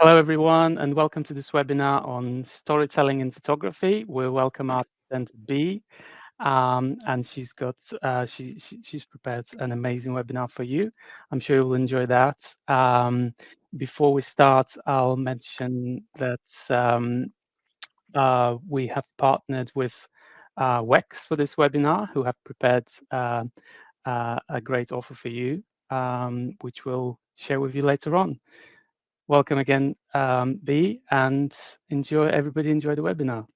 Hello, everyone, and welcome to this webinar on storytelling in photography. We welcome our presenter Bea, and she's prepared an amazing webinar for you. I'm sure you'll enjoy that. Before we start, I'll mention that we have partnered with WEX for this webinar, who have prepared a great offer for you, which we'll share with you later on. Welcome again, Bea, and everybody enjoy the webinar.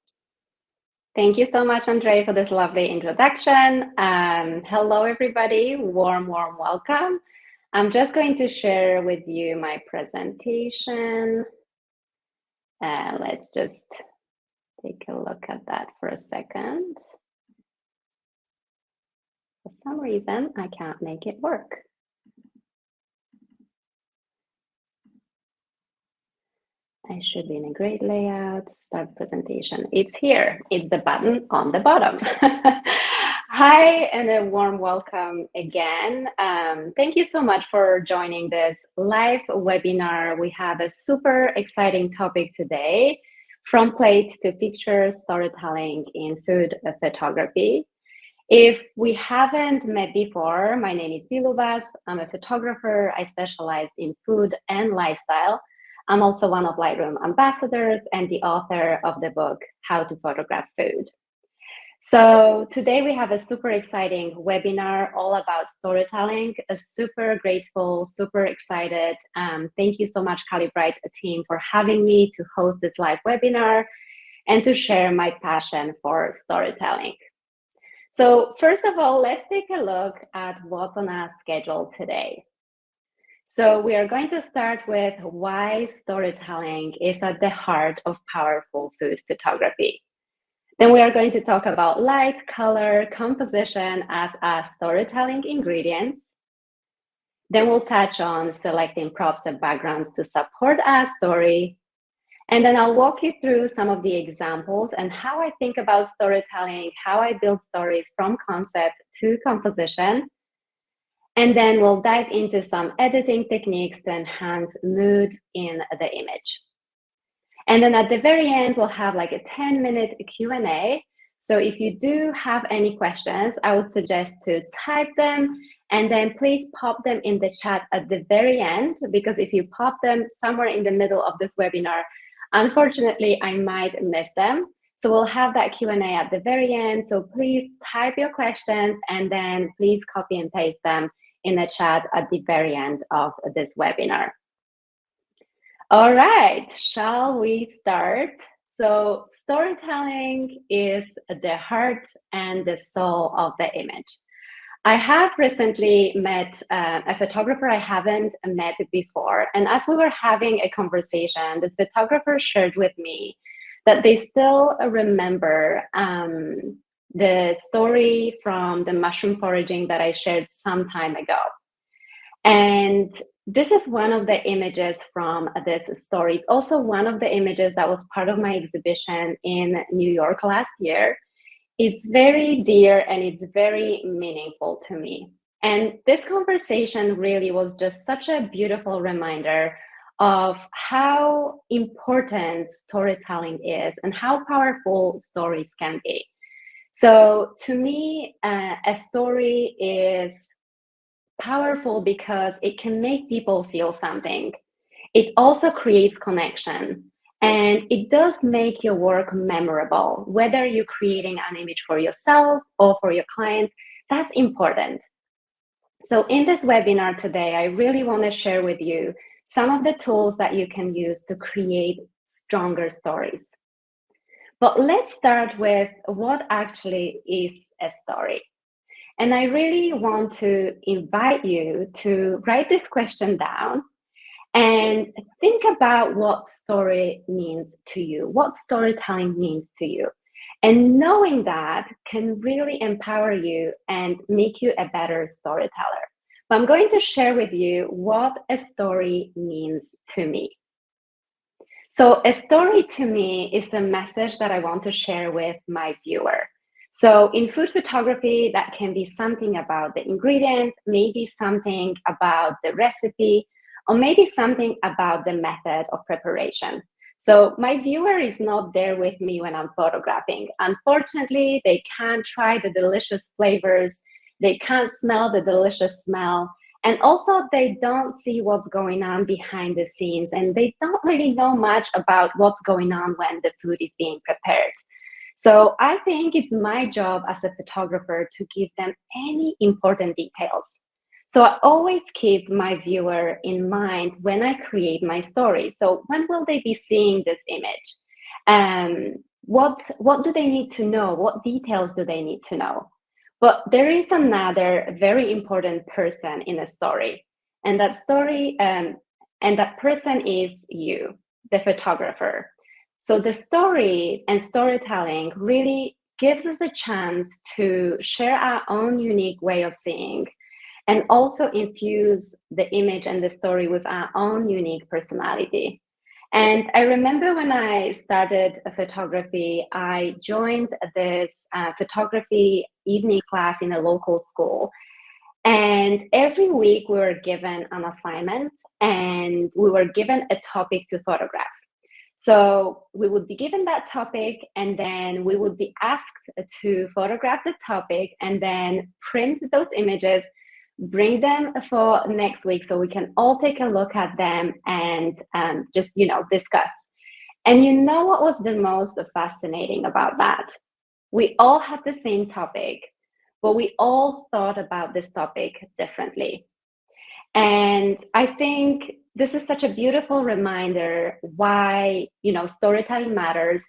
Thank you so much, Andre, for this lovely introduction. Hello, everybody. Warm welcome. I'm just going to share with you my presentation. Let's just take a look at that for a second. For some reason, I can't make it work. I should be in a great layout, start presentation. It's here, it's the button on the bottom. Hi, and a warm welcome again. Thank you so much for joining this live webinar. We have a super exciting topic today, from plate to picture storytelling in food photography. If we haven't met before, my name is Bea Lubas. I'm a photographer. I specialize in food and lifestyle. I'm also one of Lightroom ambassadors and the author of the book, How to Photograph Food. So today we have a super exciting webinar all about storytelling. Super grateful, super excited. Thank you so much, Calibrite team, for having me to host this live webinar and to share my passion for storytelling. So first of all, let's take a look at what's on our schedule today. So we are going to start with why storytelling is at the heart of powerful food photography. Then we are going to talk about light, color, composition as storytelling ingredients. Then we'll touch on selecting props and backgrounds to support our story. And then I'll walk you through some of the examples and how I think about storytelling, how I build stories from concept to composition. And then we'll dive into some editing techniques to enhance mood in the image. And then at the very end, we'll have like a 10-minute Q&A. So if you do have any questions, I would suggest to type them and then please pop them in the chat at the very end, because if you pop them somewhere in the middle of this webinar, unfortunately, I might miss them. So we'll have that Q&A at the very end. So please type your questions and then please copy and paste them in the chat at the very end of this webinar. All right, shall we start? So storytelling is the heart and the soul of the image. I have recently met a photographer I haven't met before. And as we were having a conversation, this photographer shared with me that they still remember the story from the mushroom foraging that I shared some time ago. And this is one of the images from this story. It's also one of the images that was part of my exhibition in New York last year. It's very dear and it's very meaningful to me. And this conversation really was just such a beautiful reminder of how important storytelling is and how powerful stories can be. So to me, a story is powerful because it can make people feel something. It also creates connection. And it does make your work memorable, whether you're creating an image for yourself or for your client. That's important. So in this webinar today, I really want to share with you some of the tools that you can use to create stronger stories. But let's start with what actually is a story. And I really want to invite you to write this question down and think about what story means to you, what storytelling means to you. And knowing that can really empower you and make you a better storyteller. But I'm going to share with you what a story means to me. So a story to me is a message that I want to share with my viewer. So in food photography, that can be something about the ingredient, maybe something about the recipe, or maybe something about the method of preparation. So my viewer is not there with me when I'm photographing. Unfortunately, they can't try the delicious flavors, they can't smell the delicious smell, and also they don't see what's going on behind the scenes, and they don't really know much about what's going on when the food is being prepared. So I think it's my job as a photographer to give them any important details. So I always keep my viewer in mind when I create my story. So when will they be seeing this image? What do they need to know? What details do they need to know? But there is another very important person in a story, and that person is you, the photographer. So the story and storytelling really gives us a chance to share our own unique way of seeing, and also infuse the image and the story with our own unique personality. And I remember when I started photography, I joined this photography evening class in a local school. And every week we were given an assignment and we were given a topic to photograph. So we would be given that topic, and then we would be asked to photograph the topic and then print those images, bring them for next week so we can all take a look at them and just, discuss. And you know what was the most fascinating about that? We all had the same topic, but we all thought about this topic differently. And I think this is such a beautiful reminder why, storytelling matters,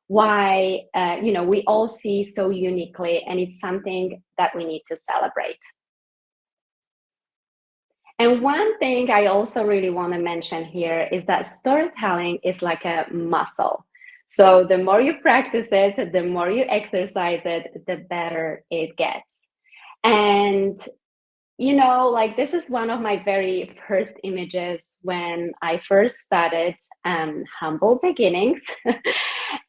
why, we all see so uniquely, and it's something that we need to celebrate. And one thing I also really want to mention here is that storytelling is like a muscle. So the more you practice it, the more you exercise it, the better it gets. And this is one of my very first images when I first started, humble beginnings.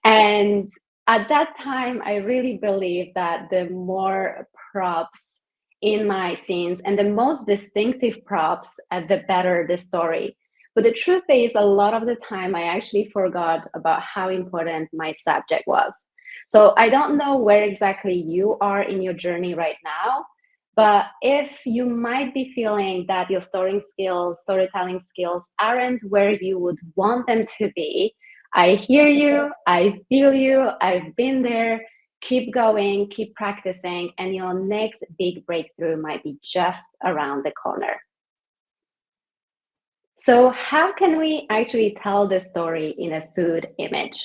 And at that time, I really believed that the more props in my scenes and the most distinctive props, the better the story. But the truth is, a lot of the time, I actually forgot about how important my subject was. So I don't know where exactly you are in your journey right now, but if you might be feeling that your storytelling skills aren't where you would want them to be, I hear you, I feel you, I've been there. Keep going, keep practicing, and your next big breakthrough might be just around the corner. So how can we actually tell the story in a food image?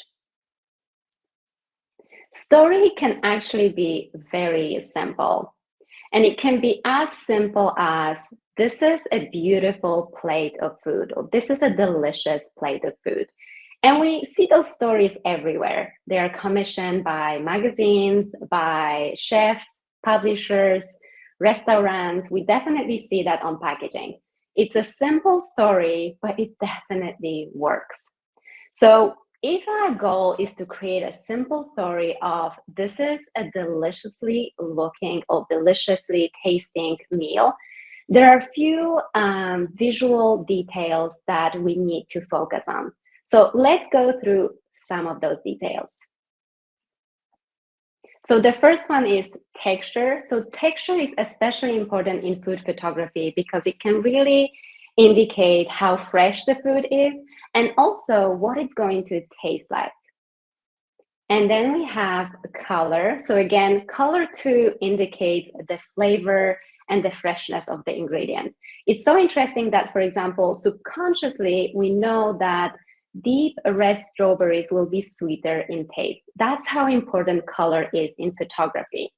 Story can actually be very simple. And it can be as simple as, this is a beautiful plate of food, or this is a delicious plate of food. And we see those stories everywhere. They are commissioned by magazines, by chefs, publishers, restaurants. We definitely see that on packaging. It's a simple story, but it definitely works. So if our goal is to create a simple story of, this is a deliciously looking or deliciously tasting meal, there are a few visual details that we need to focus on. So let's go through some of those details. So the first one is texture. So texture is especially important in food photography because it can really indicate how fresh the food is and also what it's going to taste like. And then we have color. So again, color too indicates the flavor and the freshness of the ingredient. It's so interesting that, for example, subconsciously, we know that deep red strawberries will be sweeter in taste. That's how important color is in photography.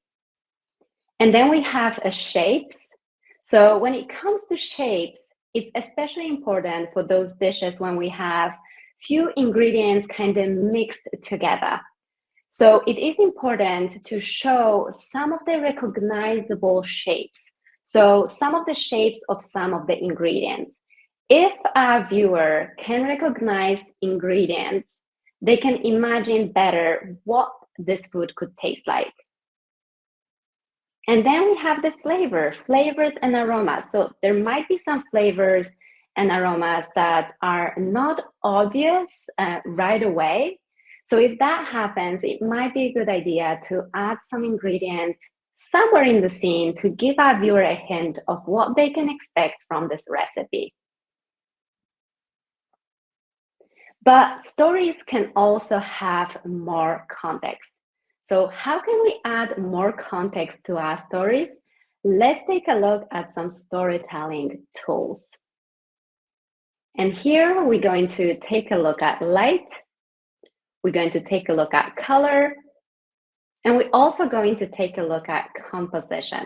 And then we have shapes. So when it comes to shapes, it's especially important for those dishes when we have few ingredients kind of mixed together. So it is important to show some of the recognizable shapes. So some of the shapes of some of the ingredients. If a viewer can recognize ingredients, they can imagine better what this food could taste like. And then we have the flavors and aromas. So there might be some flavors and aromas that are not obvious right away. So if that happens, it might be a good idea to add some ingredients somewhere in the scene to give our viewer a hint of what they can expect from this recipe. But stories can also have more context. So how can we add more context to our stories? Let's take a look at some storytelling tools. And here we're going to take a look at light. We're going to take a look at color. And we're also going to take a look at composition.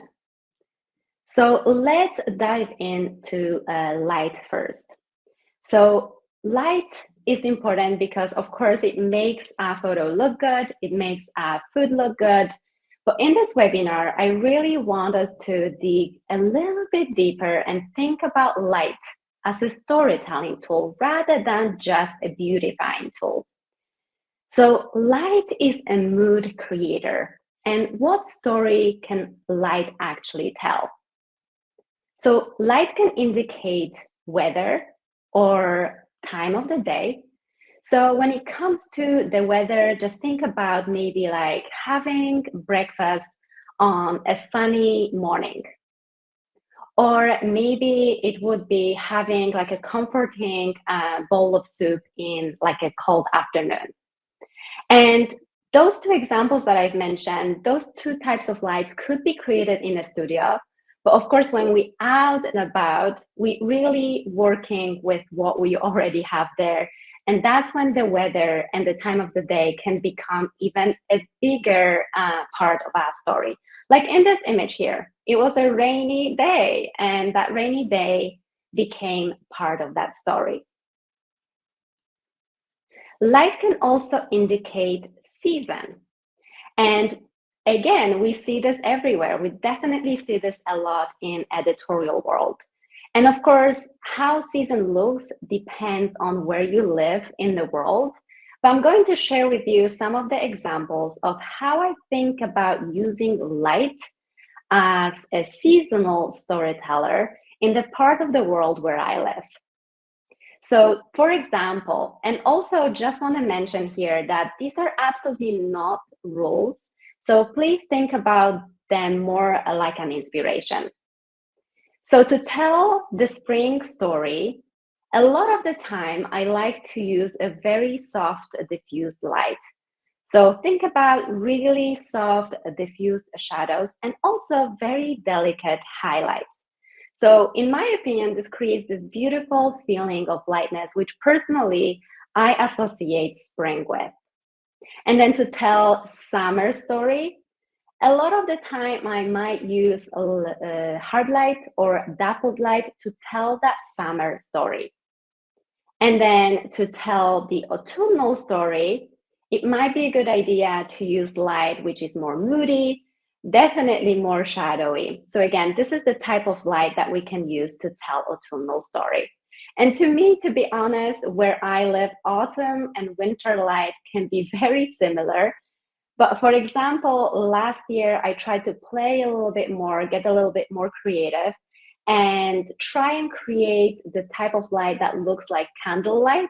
So let's dive into light first. So light is important because, of course, it makes our photo look good. It makes our food look good. But in this webinar, I really want us to dig a little bit deeper and think about light as a storytelling tool rather than just a beautifying tool. So light is a mood creator. And what story can light actually tell? So light can indicate weather or time of the day. So when it comes to the weather, just think about maybe like having breakfast on a sunny morning. Or maybe it would be having like a comforting bowl of soup in like a cold afternoon. And those two examples that I've mentioned, those two types of lights could be created in a studio. But of course, when we out and about, we really working with what we already have there. And that's when the weather and the time of the day can become even a bigger part of our story. Like in this image here, it was a rainy day, and that rainy day became part of that story. Light can also indicate season. And again, we see this everywhere. We definitely see this a lot in editorial world. And of course, how season looks depends on where you live in the world. But I'm going to share with you some of the examples of how I think about using light as a seasonal storyteller in the part of the world where I live. So, for example, and also just want to mention here that these are absolutely not rules. So please think about them more like an inspiration. So to tell the spring story, a lot of the time I like to use a very soft diffused light. So think about really soft diffused shadows and also very delicate highlights. So in my opinion, this creates this beautiful feeling of lightness, which personally I associate spring with. And then to tell summer story, a lot of the time I might use a hard light or dappled light to tell that summer story. And then to tell the autumnal story, it might be a good idea to use light which is more moody, definitely more shadowy. So again, this is the type of light that we can use to tell autumnal story. And to me, to be honest, where I live, autumn and winter light can be very similar. But for example, last year I tried to play a little bit more, get a little bit more creative, and try and create the type of light that looks like candlelight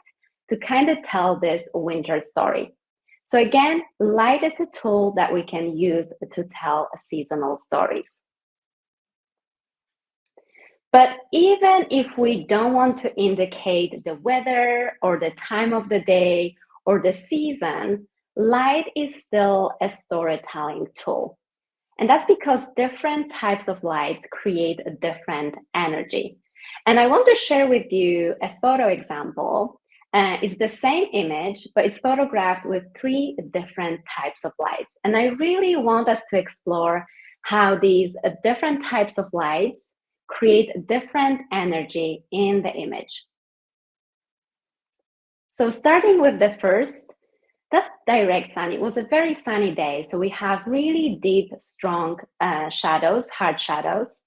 to kind of tell this winter story. So again, light is a tool that we can use to tell seasonal stories. But even if we don't want to indicate the weather or the time of the day or the season, light is still a storytelling tool. And that's because different types of lights create a different energy. And I want to share with you a photo example. It's the same image, but it's photographed with 3 different types of lights. And I really want us to explore how these different types of lights create different energy in the image. So starting with the first, that's direct sun. It was a very sunny day. So we have really deep, strong shadows, hard shadows.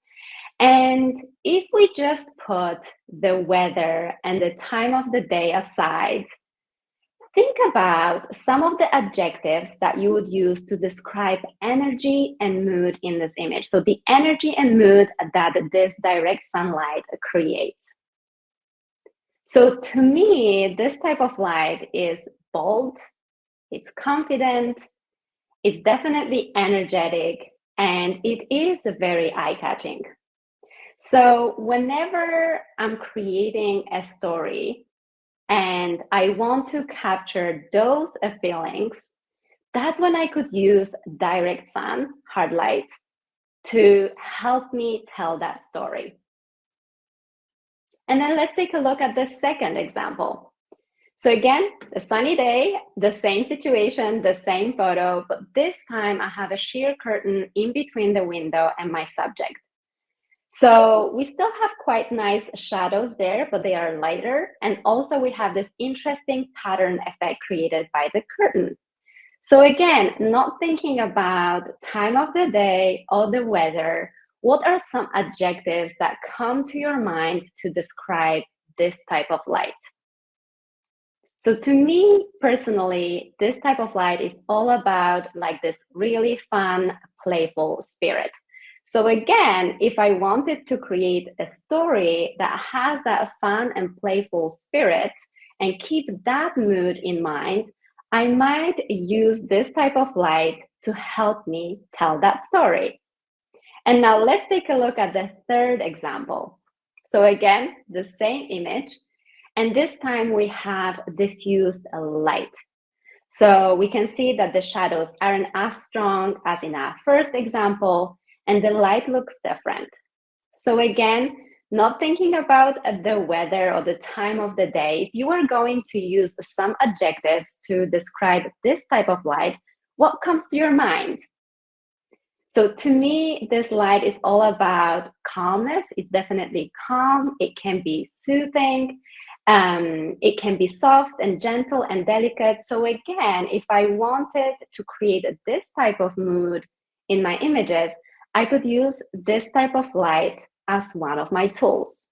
And if we just put the weather and the time of the day aside, think about some of the adjectives that you would use to describe energy and mood in this image. So the energy and mood that this direct sunlight creates. So to me, this type of light is bold, it's confident, it's definitely energetic, and it is very eye-catching. So whenever I'm creating a story and I want to capture those feelings, that's when I could use direct sun, hard light, to help me tell that story. And then let's take a look at the second example. So again, a sunny day, the same situation, the same photo, but this time I have a sheer curtain in between the window and my subject. So we still have quite nice shadows there, but they are lighter. And also we have this interesting pattern effect created by the curtain. So again, not thinking about time of the day or the weather, what are some adjectives that come to your mind to describe this type of light? So to me personally, this type of light is all about like this really fun, playful spirit. So again, if I wanted to create a story that has that fun and playful spirit and keep that mood in mind, I might use this type of light to help me tell that story. And now let's take a look at the third example. So again, the same image, and this time we have diffused light. So we can see that the shadows aren't as strong as in our first example, and the light looks different. So again, not thinking about the weather or the time of the day, if you are going to use some adjectives to describe this type of light, what comes to your mind? So to me, this light is all about calmness. It's definitely calm. It can be soothing. It can be soft and gentle and delicate. So again, if I wanted to create this type of mood in my images, I could use this type of light as one of my tools.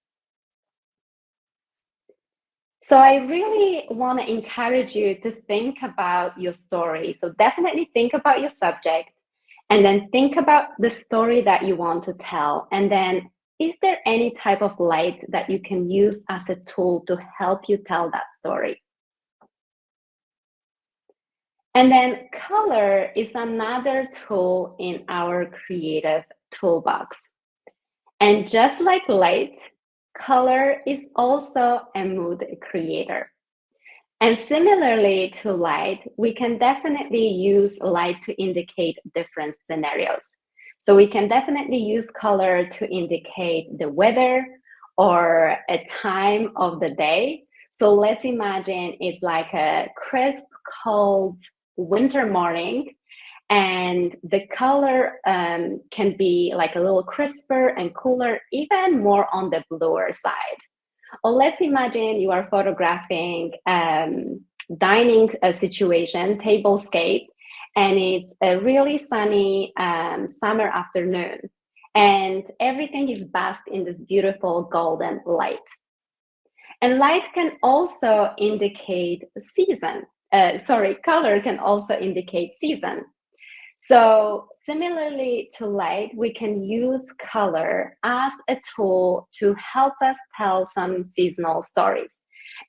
So I really want to encourage you to think about your story. So definitely think about your subject and then think about the story that you want to tell. And then is there any type of light that you can use as a tool to help you tell that story? And then color is another tool in our creative toolbox. And just like light, color is also a mood creator. And similarly to light, we can definitely use light to indicate different scenarios. So we can definitely use color to indicate the weather or a time of the day. So let's imagine it's like a crisp, cold winter morning, and the color can be like a little crisper and cooler, even more on the bluer side. Or let's imagine you are photographing dining situation, tablescape, and it's a really sunny summer afternoon. And everything is basked in this beautiful golden light. And light can also indicate season. Color can also indicate season. So similarly to light, we can use color as a tool to help us tell some seasonal stories.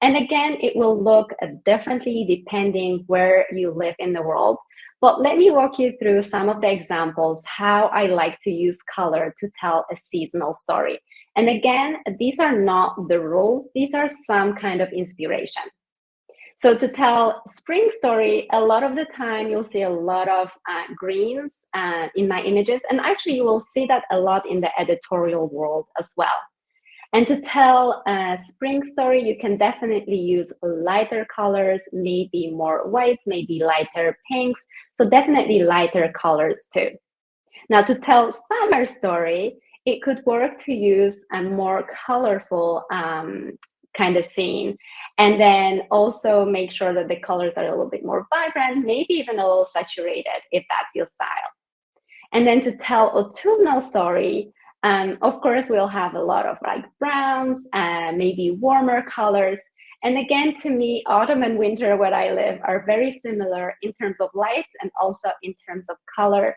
And again, it will look differently depending where you live in the world. But let me walk you through some of the examples how I like to use color to tell a seasonal story. And again, these are not the rules, these are some kind of inspiration. So to tell spring story, a lot of the time you'll see a lot of greens in my images. And actually you will see that a lot in the editorial world as well. And to tell a spring story, you can definitely use lighter colors, maybe more whites, maybe lighter pinks. So definitely lighter colors too. Now to tell summer story, it could work to use a more colorful kind of scene. And then also make sure that the colors are a little bit more vibrant, maybe even a little saturated if that's your style. And then to tell autumnal story, of course, we'll have a lot of like browns, maybe warmer colors. And again, to me, autumn and winter where I live are very similar in terms of light and also in terms of color.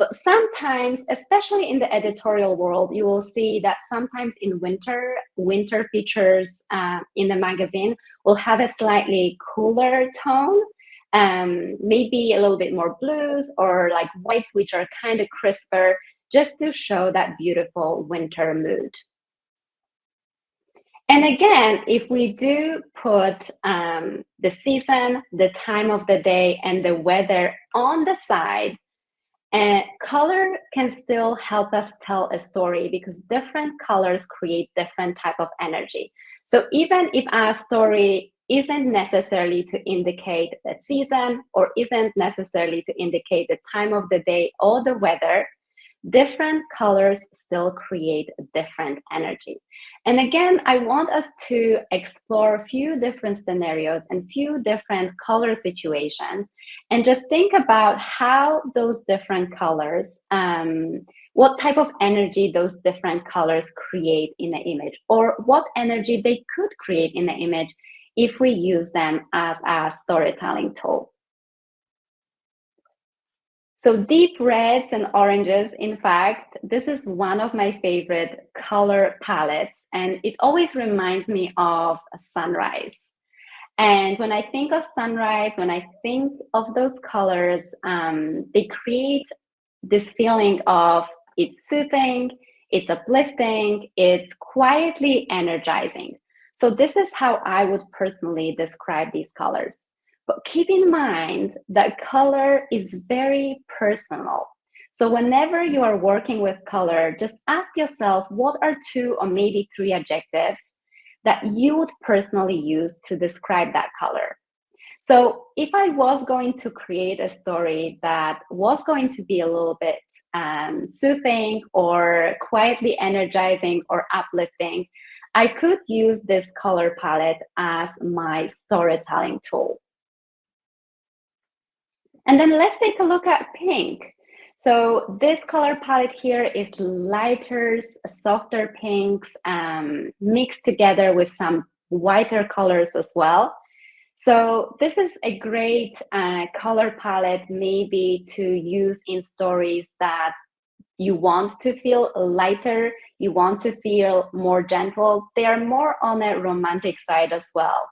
But sometimes, especially in the editorial world, you will see that sometimes in winter features in the magazine will have a slightly cooler tone, maybe a little bit more blues or like whites, which are kind of crisper, just to show that beautiful winter mood. And again, if we do put the season, the time of the day, and the weather on the side, color can still help us tell a story because different colors create different type of energy. So even if our story isn't necessarily to indicate the season or isn't necessarily to indicate the time of the day or the weather, different colors still create different energy. And again, I want us to explore a few different scenarios and few different color situations and just think about how those different colors, what type of energy those different colors create in the image, or what energy they could create in the image if we use them as a storytelling tool. So deep reds and oranges, in fact, this is one of my favorite color palettes, and it always reminds me of a sunrise. And when I think of sunrise, when I think of those colors, they create this feeling of it's soothing, it's uplifting, it's quietly energizing. So this is how I would personally describe these colors. But keep in mind that color is very personal. So whenever you are working with color, just ask yourself, what are 2 or maybe 3 adjectives that you would personally use to describe that color? So if I was going to create a story that was going to be a little bit soothing or quietly energizing or uplifting, I could use this color palette as my storytelling tool. And then let's take a look at pink. So this color palette here is lighter, softer pinks mixed together with some whiter colors as well. So this is a great color palette maybe to use in stories that you want to feel lighter, you want to feel more gentle. They are more on a romantic side as well.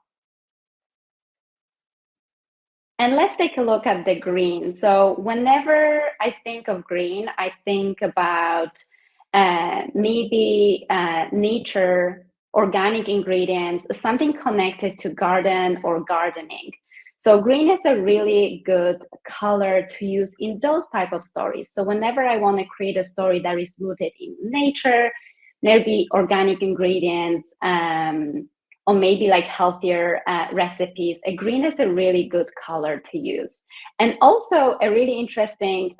And let's take a look at the green. So whenever I think of green, I think about maybe nature, organic ingredients, something connected to garden or gardening. So green is a really good color to use in those type of stories. So whenever I want to create a story that is rooted in nature, maybe organic ingredients, or maybe like healthier recipes, a green is a really good color to use. And also a really interesting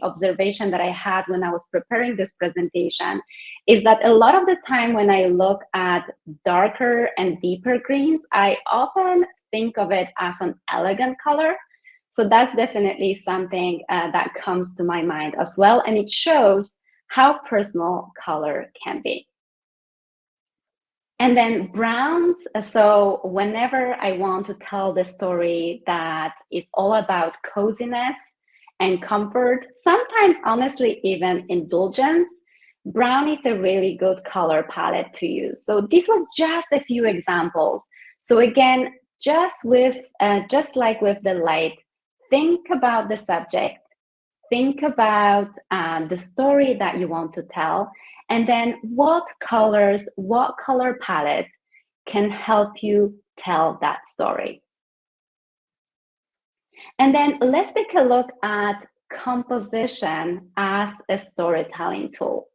observation that I had when I was preparing this presentation is that a lot of the time when I look at darker and deeper greens, I often think of it as an elegant color. So that's definitely something that comes to my mind as well. And it shows how personal color can be. And then browns, so whenever I want to tell the story that is all about coziness and comfort, sometimes honestly even indulgence, brown is a really good color palette to use. So these were just a few examples. So again, just like with the light, think about the subject, think about the story that you want to tell, and then what colors, what color palette can help you tell that story. And then let's take a look at composition as a storytelling tool.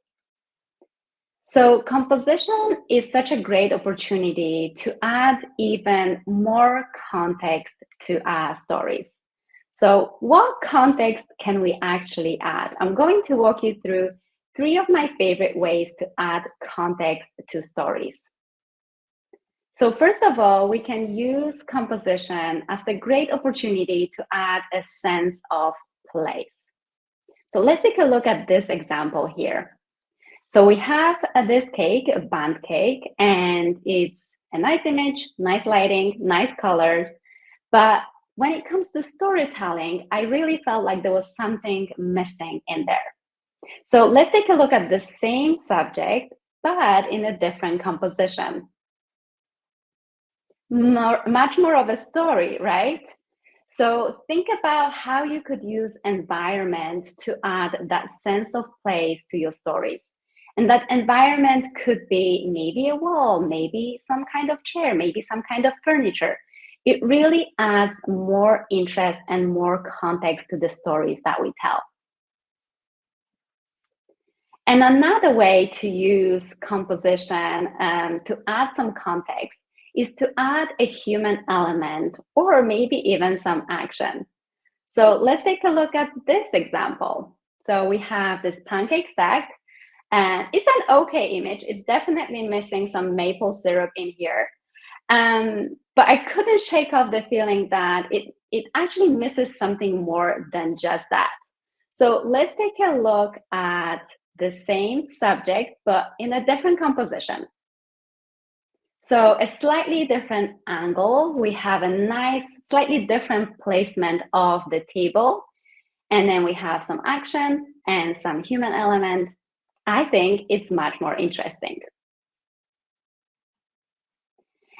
So composition is such a great opportunity to add even more context to our stories. So what context can we actually add? I'm going to walk you through 3 of my favorite ways to add context to stories. So first of all, we can use composition as a great opportunity to add a sense of place. So let's take a look at this example here. So we have this cake, a band cake, and it's a nice image, nice lighting, nice colors, but when it comes to storytelling, I really felt like there was something missing in there. So let's take a look at the same subject, but in a different composition. Much more of a story, right? So think about how you could use environment to add that sense of place to your stories. And that environment could be maybe a wall, maybe some kind of chair, maybe some kind of furniture. It really adds more interest and more context to the stories that we tell. And another way to use composition to add some context is to add a human element or maybe even some action. So let's take a look at this example. So we have this pancake stack, and it's an okay image. It's definitely missing some maple syrup in here. But I couldn't shake off the feeling that it actually misses something more than just that. So let's take a look at the same subject, but in a different composition. So a slightly different angle. We have a nice, slightly different placement of the table. And then we have some action and some human element. I think it's much more interesting.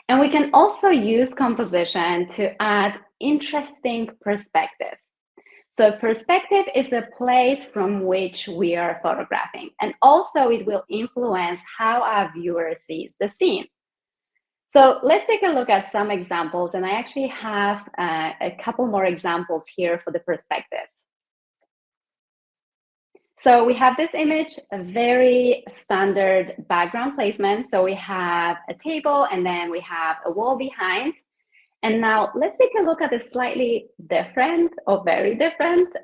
And we can also use composition to add interesting perspective. So perspective is a place from which we are photographing, and also it will influence how our viewer sees the scene. So let's take a look at some examples, and I actually have a couple more examples here for the perspective. So we have this image, a very standard background placement. So we have a table and then we have a wall behind. And now let's take a look at a slightly different or very different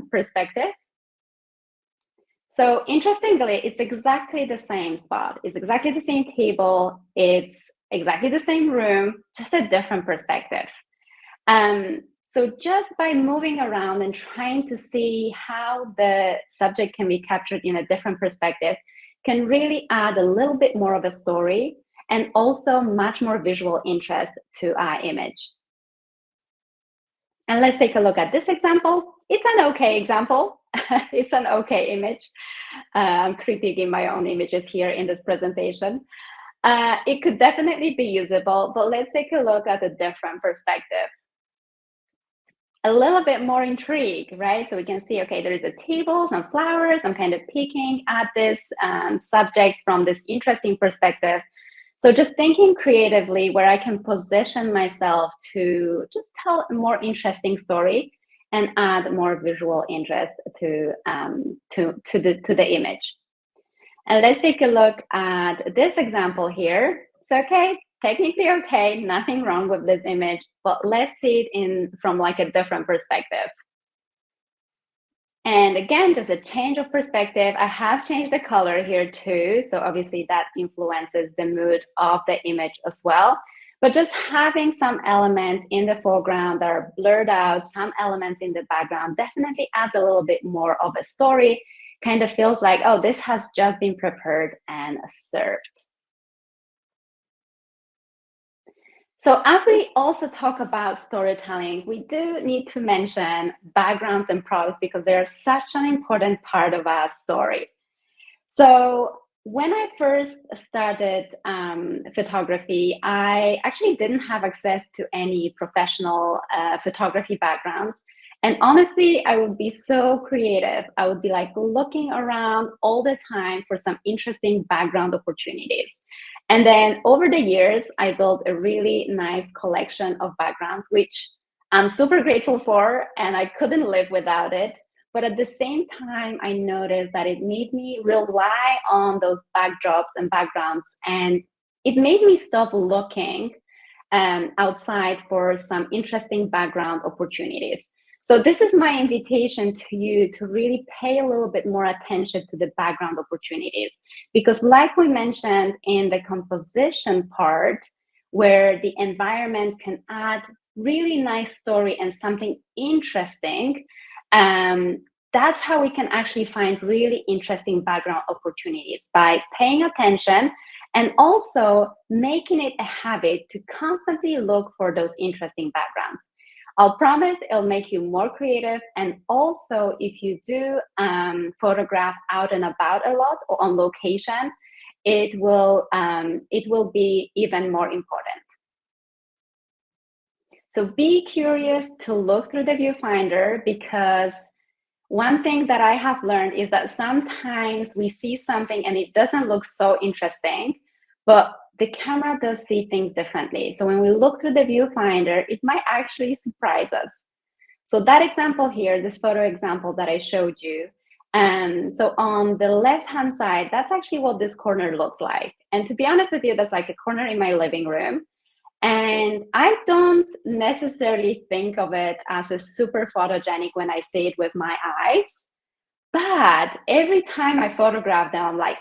perspective. So interestingly, it's exactly the same spot. It's exactly the same table. It's exactly the same room, just a different perspective. So just by moving around and trying to see how the subject can be captured in a different perspective can really add a little bit more of a story and also much more visual interest to our image. And let's take a look at this example. It's an okay example. It's an okay image. I'm critiquing my own images here in this presentation. It could definitely be usable, but let's take a look at a different perspective. A little bit more intrigue, right? So we can see, okay, there is a table, some flowers. I'm kind of peeking at this subject from this interesting perspective. So just thinking creatively where I can position myself to just tell a more interesting story and add more visual interest to the image. And let's take a look at this example here. So, okay, technically okay, nothing wrong with this image, but let's see it from like a different perspective. And again, just a change of perspective. I have changed the color here too. So obviously that influences the mood of the image as well. But just having some elements in the foreground that are blurred out, some elements in the background definitely adds a little bit more of a story. Kind of feels like, oh, this has just been prepared and served. So as we also talk about storytelling, we do need to mention backgrounds and props because they're such an important part of our story. So when I first started photography, I actually didn't have access to any professional photography backgrounds. And honestly, I would be so creative. I would be like looking around all the time for some interesting background opportunities. And then over the years, I built a really nice collection of backgrounds, which I'm super grateful for, and I couldn't live without it. But at the same time, I noticed that it made me rely on those backdrops and backgrounds, and it made me stop looking outside for some interesting background opportunities. So this is my invitation to you to really pay a little bit more attention to the background opportunities, because like we mentioned in the composition part, where the environment can add really nice story and something interesting, that's how we can actually find really interesting background opportunities, by paying attention and also making it a habit to constantly look for those interesting backgrounds. I'll promise it'll make you more creative. And also, if you do photograph out and about a lot or on location, it will be even more important. So be curious to look through the viewfinder, because one thing that I have learned is that sometimes we see something and it doesn't look so interesting, but the camera does see things differently. So when we look through the viewfinder, it might actually surprise us. So that example here, this photo example that I showed you, so on the left-hand side, that's actually what this corner looks like. And to be honest with you, that's like a corner in my living room. And I don't necessarily think of it as a super photogenic when I see it with my eyes. But every time I photograph them, I'm like,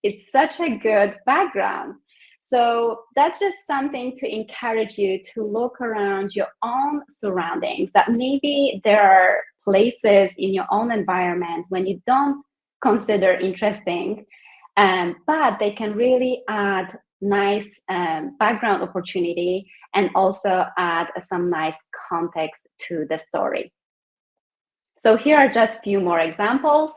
it's such a good background. So that's just something to encourage you to look around your own surroundings, that maybe there are places in your own environment when you don't consider interesting, but they can really add nice background opportunity and also add some nice context to the story. So here are just a few more examples.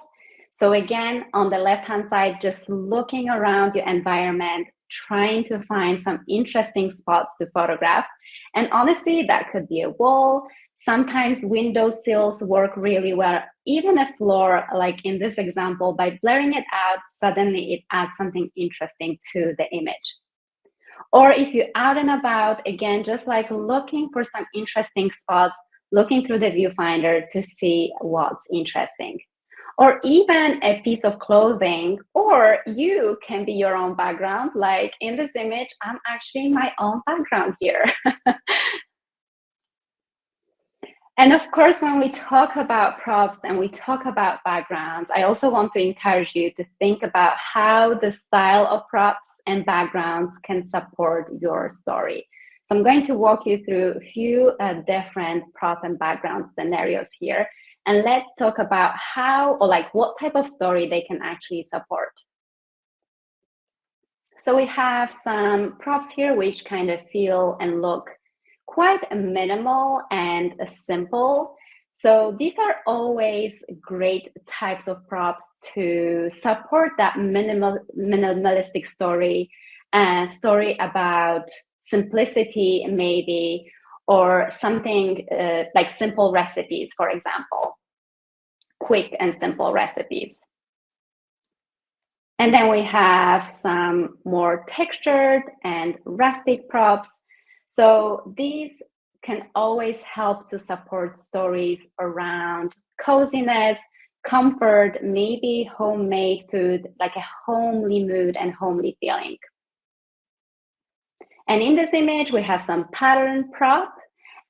So again, on the left-hand side, just looking around your environment, trying to find some interesting spots to photograph. And honestly, that could be a wall. Sometimes window sills work really well. Even a floor, like in this example, by blurring it out, suddenly it adds something interesting to the image. Or if you're out and about, again, just like looking for some interesting spots, looking through the viewfinder to see what's interesting. Or even a piece of clothing, or you can be your own background. Like in this image, I'm actually my own background here. And of course, when we talk about props and we talk about backgrounds, I also want to encourage you to think about how the style of props and backgrounds can support your story. So I'm going to walk you through a few different prop and background scenarios here. And let's talk about how, or like what type of story they can actually support. So we have some props here which kind of feel and look quite minimal and simple. So these are always great types of props to support that minimalistic story, story about simplicity maybe, or something like simple recipes, for example, quick and simple recipes. And then we have some more textured and rustic props. So these can always help to support stories around coziness, comfort, maybe homemade food, like a homely mood and homely feeling. And in this image, we have some pattern prop.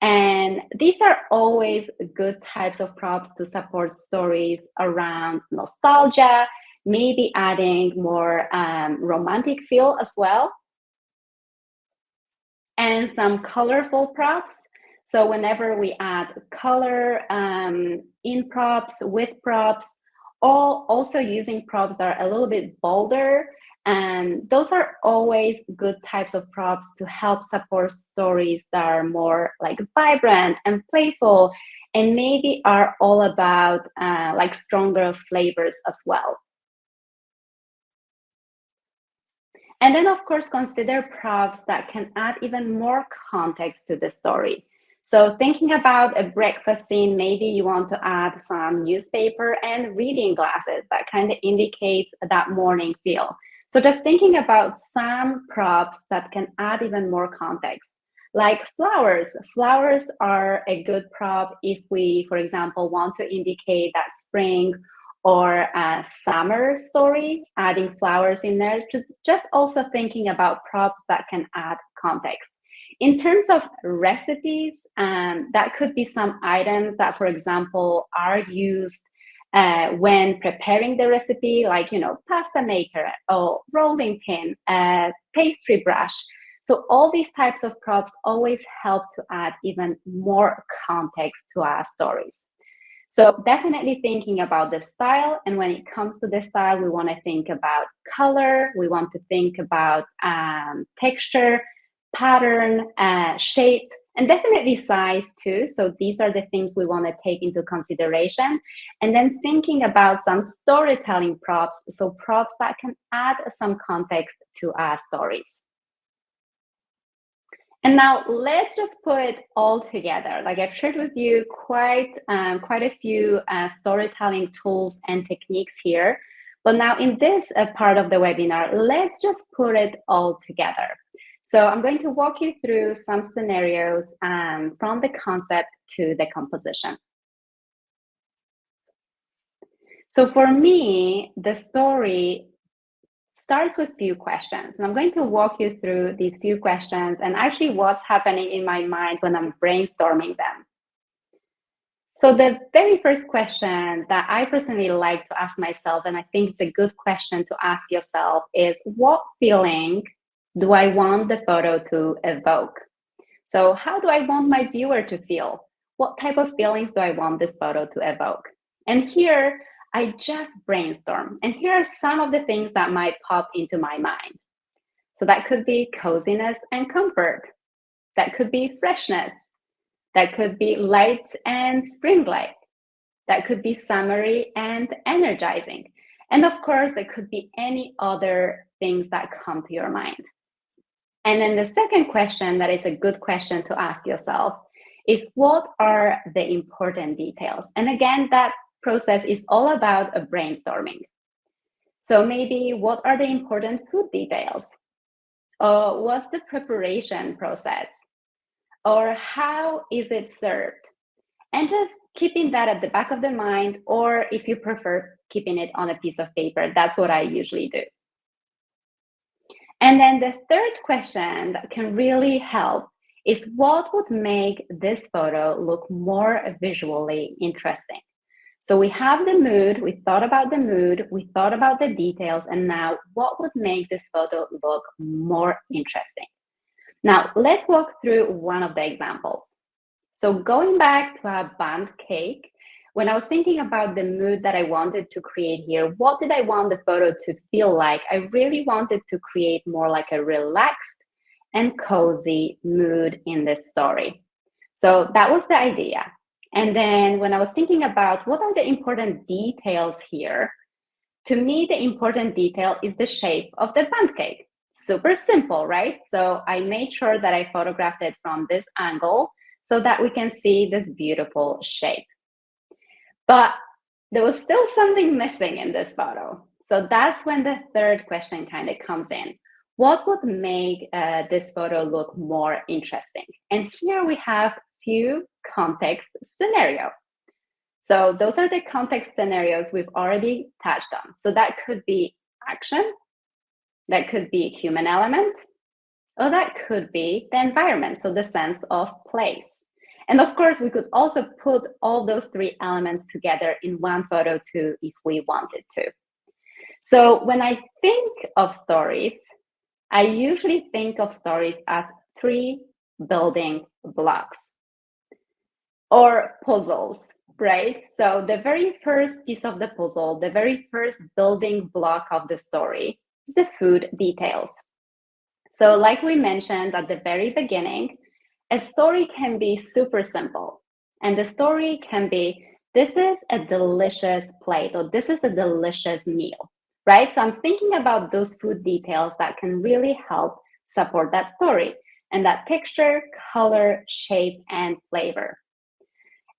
And these are always good types of props to support stories around nostalgia, maybe adding more romantic feel as well. And some colorful props. So whenever we add color in props, with props, or also using props that are a little bit bolder, and those are always good types of props to help support stories that are more like vibrant and playful, and maybe are all about like stronger flavors as well. And then, of course, consider props that can add even more context to the story. So thinking about a breakfast scene, maybe you want to add some newspaper and reading glasses that kind of indicates that morning feel. So just thinking about some props that can add even more context. Like flowers. Flowers are a good prop if we, for example, want to indicate that spring or a summer story, adding flowers in there. Just also thinking about props that can add context. In terms of recipes, that could be some items that, for example, are used when preparing the recipe, like, pasta maker or rolling pin, pastry brush. So all these types of props always help to add even more context to our stories. So definitely thinking about the style. And when it comes to the style, we want to think about color. We want to think about texture, pattern, shape, And definitely size too. So these are the things we want to take into consideration. And then thinking about some storytelling props, so props that can add some context to our stories. And now let's just put it all together. Like I've shared with you quite a few storytelling tools and techniques here. But now in this part of the webinar, let's just put it all together. So I'm going to walk you through some scenarios from the concept to the composition. So for me, the story starts with few questions. And I'm going to walk you through these few questions and actually what's happening in my mind when I'm brainstorming them. So the very first question that I personally like to ask myself, and I think it's a good question to ask yourself, is what feeling do I want the photo to evoke? So how do I want my viewer to feel? What type of feelings do I want this photo to evoke? And here, I just brainstorm. And here are some of the things that might pop into my mind. So that could be coziness and comfort. That could be freshness. That could be light and spring-like. That could be summery and energizing. And of course, there could be any other things that come to your mind. And then the second question that is a good question to ask yourself is what are the important details? And again, that process is all about a brainstorming. So maybe what are the important food details? Or what's the preparation process? Or how is it served? And just keeping that at the back of the mind, or if you prefer keeping it on a piece of paper, that's what I usually do. And then the third question that can really help is what would make this photo look more visually interesting? So we have the mood, we thought about the mood, we thought about the details, and now what would make this photo look more interesting? Now, let's walk through one of the examples. So going back to our bundt cake, when I was thinking about the mood that I wanted to create here, what did I want the photo to feel like? I really wanted to create more like a relaxed and cozy mood in this story. So that was the idea. And then when I was thinking about what are the important details here, to me, the important detail is the shape of the bundt cake. Super simple, right? So I made sure that I photographed it from this angle so that we can see this beautiful shape. But there was still something missing in this photo. So that's when the third question kind of comes in. What would make this photo look more interesting? And here we have few context scenarios. So those are the context scenarios we've already touched on. So that could be action, that could be human element, or that could be the environment, so the sense of place. And of course, we could also put all those three elements together in one photo too, if we wanted to. So when I think of stories, I usually think of stories as three building blocks or puzzles, right? So the very first piece of the puzzle, the very first building block of the story is the food details. So like we mentioned at the very beginning, a story can be super simple. And the story can be, this is a delicious plate, or this is a delicious meal, right? So I'm thinking about those food details that can really help support that story. And that texture, color, shape, and flavor.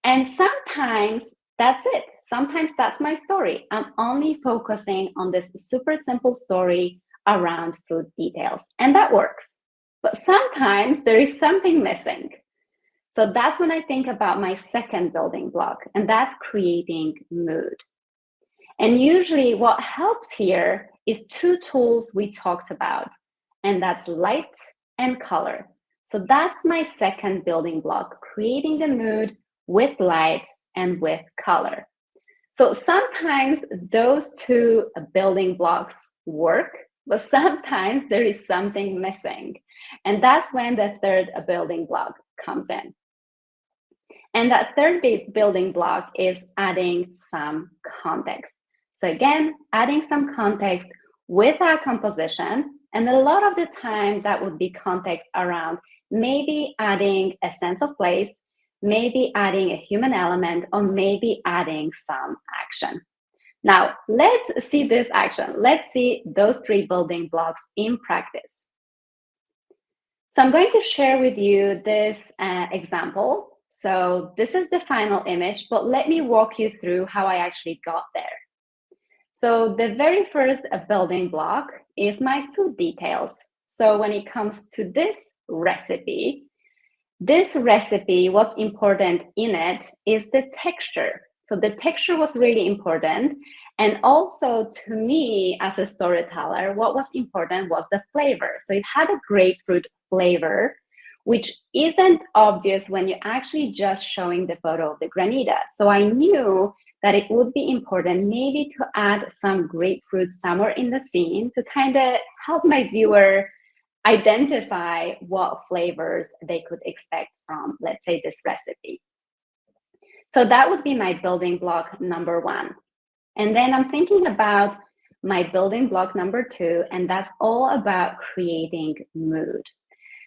And sometimes that's it. Sometimes that's my story. I'm only focusing on this super simple story around food details, and that works. But sometimes there is something missing. So that's when I think about my second building block, and that's creating mood. And usually what helps here is two tools we talked about, and that's light and color. So that's my second building block, creating the mood with light and with color. So sometimes those two building blocks work, but sometimes there is something missing. And that's when the third building block comes in. And that third building block is adding some context. So again, adding some context with our composition. And a lot of the time that would be context around maybe adding a sense of place, maybe adding a human element, or maybe adding some action. Now, let's see this action. Let's see those 3 building blocks in practice. So I'm going to share with you this example. So this is the final image, but let me walk you through how I actually got there. So the very first building block is my food details. So when it comes to this recipe, what's important in it is the texture. So the texture was really important. And also to me as a storyteller, what was important was the flavor. So it had a grapefruit flavor, which isn't obvious when you're actually just showing the photo of the granita. So I knew that it would be important maybe to add some grapefruit somewhere in the scene to kind of help my viewer identify what flavors they could expect from, let's say, this recipe. So that would be my building block number 1. And then I'm thinking about my building block number 2, and that's all about creating mood.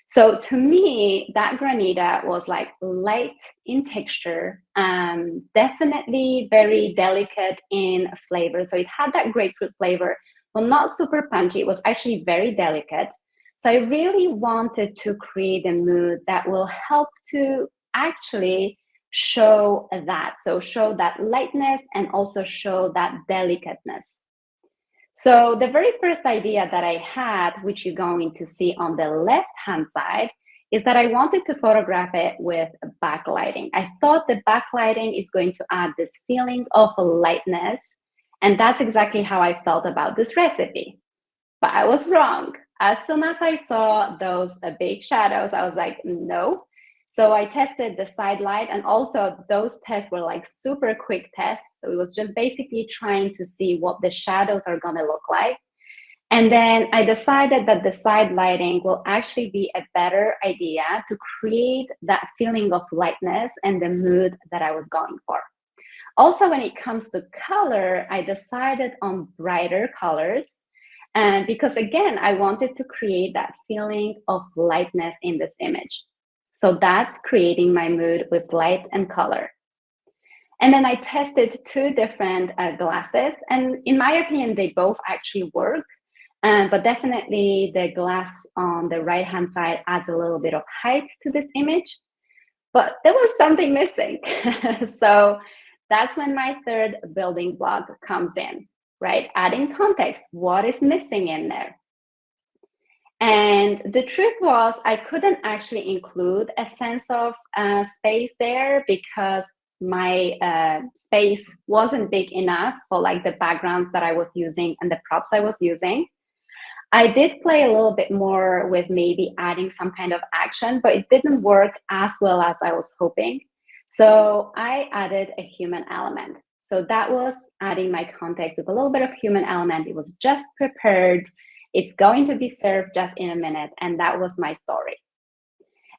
So to me, that granita was like light in texture, definitely very delicate in flavor. So it had that grapefruit flavor, but not super punchy. It was actually very delicate. So I really wanted to create a mood that will help to actually show that. So show that lightness and also show that delicateness. So the very first idea that I had, which you're going to see on the left-hand side, is that I wanted to photograph it with backlighting. I thought the backlighting is going to add this feeling of lightness, and that's exactly how I felt about this recipe. But I was wrong. As soon as I saw those big shadows, I was like, no. So I tested the side light, and also those tests were like super quick tests. So it was just basically trying to see what the shadows are gonna look like. And then I decided that the side lighting will actually be a better idea to create that feeling of lightness and the mood that I was going for. Also, when it comes to color, I decided on brighter colors. And because again, I wanted to create that feeling of lightness in this image. So that's creating my mood with light and color. And then I tested 2 different glasses. And in my opinion, they both actually work. But definitely the glass on the right-hand side adds a little bit of height to this image. But there was something missing. So that's when my third building block comes in, right? Adding context. What is missing in there? And the truth was, I couldn't actually include a sense of space there because my space wasn't big enough for like the backgrounds that I was using and the props I was using. I did play a little bit more with maybe adding some kind of action, but it didn't work as well as I was hoping. So I added a human element. So that was adding my context with a little bit of human element. It was just prepared. It's going to be served just in a minute. And that was my story.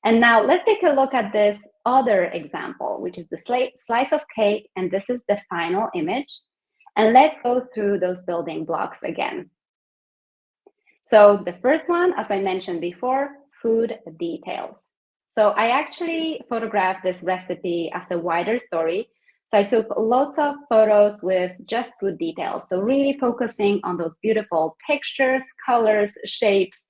And now let's take a look at this other example, which is the slice of cake. And this is the final image. And let's go through those building blocks again. So the first one, as I mentioned before, food details. So I actually photographed this recipe as a wider story. So I took lots of photos with just food details. So really focusing on those beautiful textures, colors, shapes.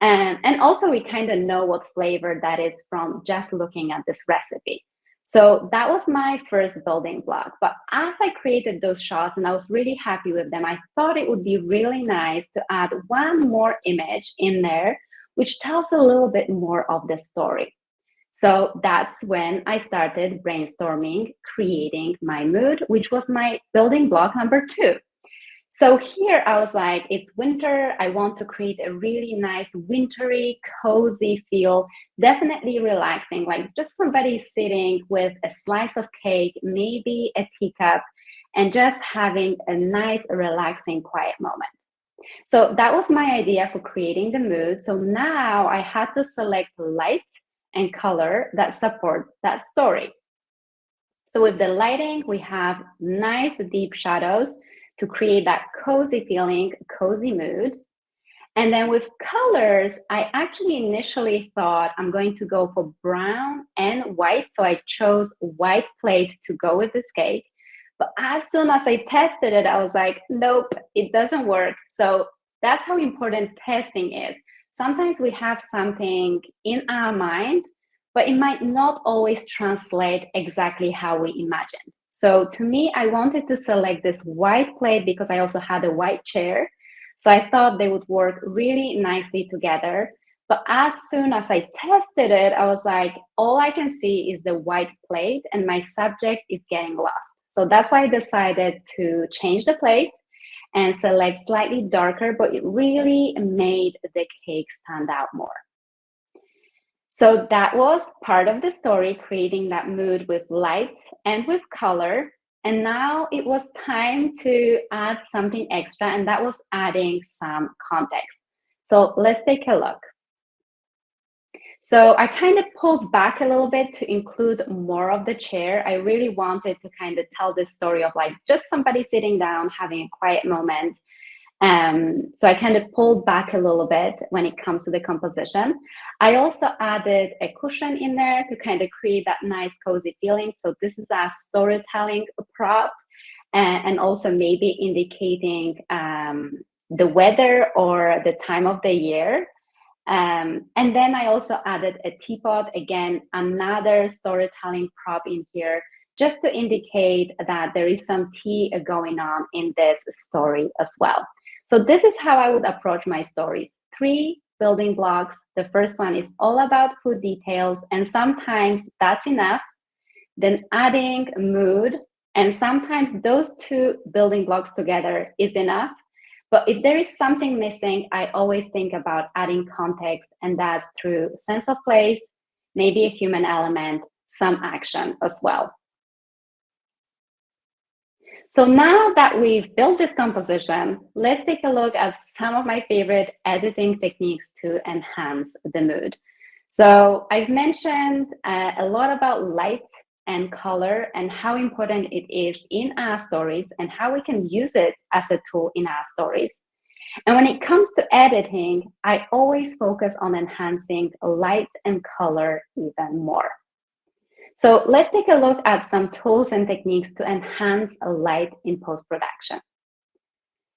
And also we kind of know what flavor that is from just looking at this recipe. So that was my first building block. But as I created those shots and I was really happy with them, I thought it would be really nice to add one more image in there, which tells a little bit more of the story. So that's when I started brainstorming, creating my mood, which was my building block number 2. So here I was like, it's winter. I want to create a really nice wintry, cozy feel, definitely relaxing, like just somebody sitting with a slice of cake, maybe a teacup, and just having a nice, relaxing, quiet moment. So that was my idea for creating the mood. So now I had to select light and color that support that story. So with the lighting, we have nice deep shadows to create that cozy feeling, cozy mood. And then with colors, I actually initially thought I'm going to go for brown and white. So I chose white plate to go with this cake. But as soon as I tested it, I was like, nope, it doesn't work. So that's how important testing is. Sometimes we have something in our mind, but it might not always translate exactly how we imagined. So to me, I wanted to select this white plate because I also had a white chair. So I thought they would work really nicely together. But as soon as I tested it, I was like, all I can see is the white plate and my subject is getting lost. So that's why I decided to change the plate and select slightly darker, but it really made the cake stand out more. So that was part of the story, creating that mood with light and with color. And now it was time to add something extra, and that was adding some context. So let's take a look. So I kind of pulled back a little bit to include more of the chair. I really wanted to kind of tell this story of like just somebody sitting down, having a quiet moment. So I kind of pulled back a little bit when it comes to the composition. I also added a cushion in there to kind of create that nice cozy feeling. So this is a storytelling prop, and also maybe indicating the weather or the time of the year. And then I also added a teapot, again, another storytelling prop in here, just to indicate that there is some tea going on in this story as well. So this is how I would approach my stories. 3 building blocks. The first one is all about food details, and sometimes that's enough. Then adding mood, and sometimes those 2 building blocks together is enough. But if there is something missing, I always think about adding context, and that's through sense of place, maybe a human element, some action as well. So now that we've built this composition, let's take a look at some of my favorite editing techniques to enhance the mood. So I've mentioned a lot about light and color and how important it is in our stories and how we can use it as a tool in our stories. And when it comes to editing, I always focus on enhancing light and color even more. So let's take a look at some tools and techniques to enhance light in post-production.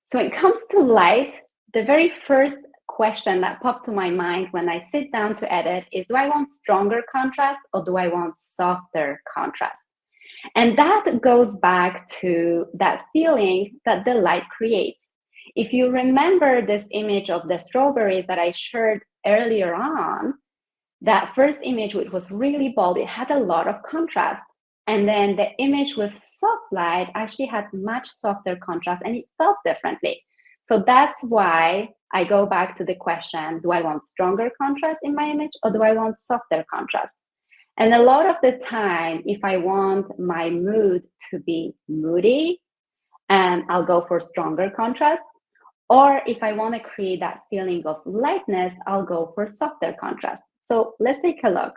So when it comes to light, the very first question that popped to my mind when I sit down to edit is, do I want stronger contrast or do I want softer contrast? And that goes back to that feeling that the light creates. If you remember this image of the strawberries that I shared earlier on, that first image, which was really bold, it had a lot of contrast. And then the image with soft light actually had much softer contrast and it felt differently. So that's why I go back to the question, do I want stronger contrast in my image or do I want softer contrast? And a lot of the time, if I want my mood to be moody, I'll go for stronger contrast. Or if I want to create that feeling of lightness, I'll go for softer contrast. So let's take a look.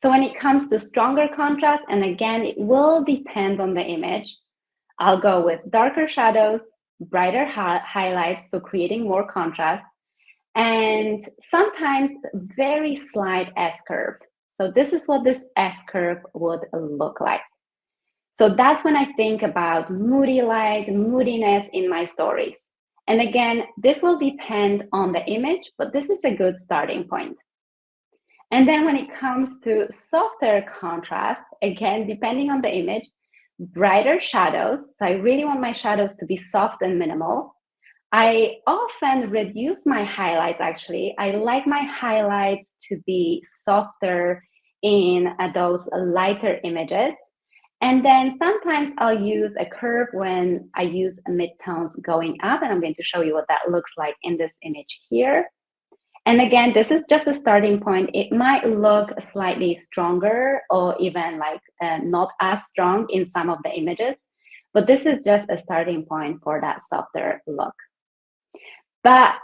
So when it comes to stronger contrast, and again, it will depend on the image, I'll go with darker shadows, brighter highlights, so creating more contrast, and sometimes very slight S-curve. So this is what this S-curve would look like. So that's when I think about moody light, moodiness in my stories. And again, this will depend on the image, but this is a good starting point. And then when it comes to softer contrast, again, depending on the image, brighter shadows. So I really want my shadows to be soft and minimal. I often reduce my highlights, actually. I like my highlights to be softer in those lighter images. And then sometimes I'll use a curve when I use midtones going up, and I'm going to show you what that looks like in this image here. And again, this is just a starting point. It might look slightly stronger or even like not as strong in some of the images, but this is just a starting point for that softer look. But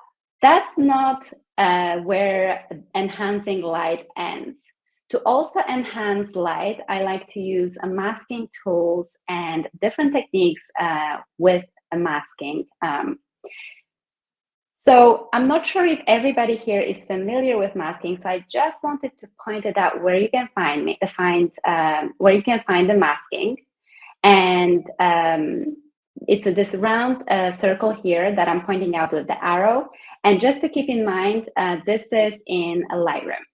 that's not where enhancing light ends. To also enhance light, I like to use masking tools and different techniques with masking. So I'm not sure if everybody here is familiar with masking. So I just wanted to point it out where you can where you can find the masking. And it's this round circle here that I'm pointing out with the arrow. And just to keep in mind, this is in a Lightroom.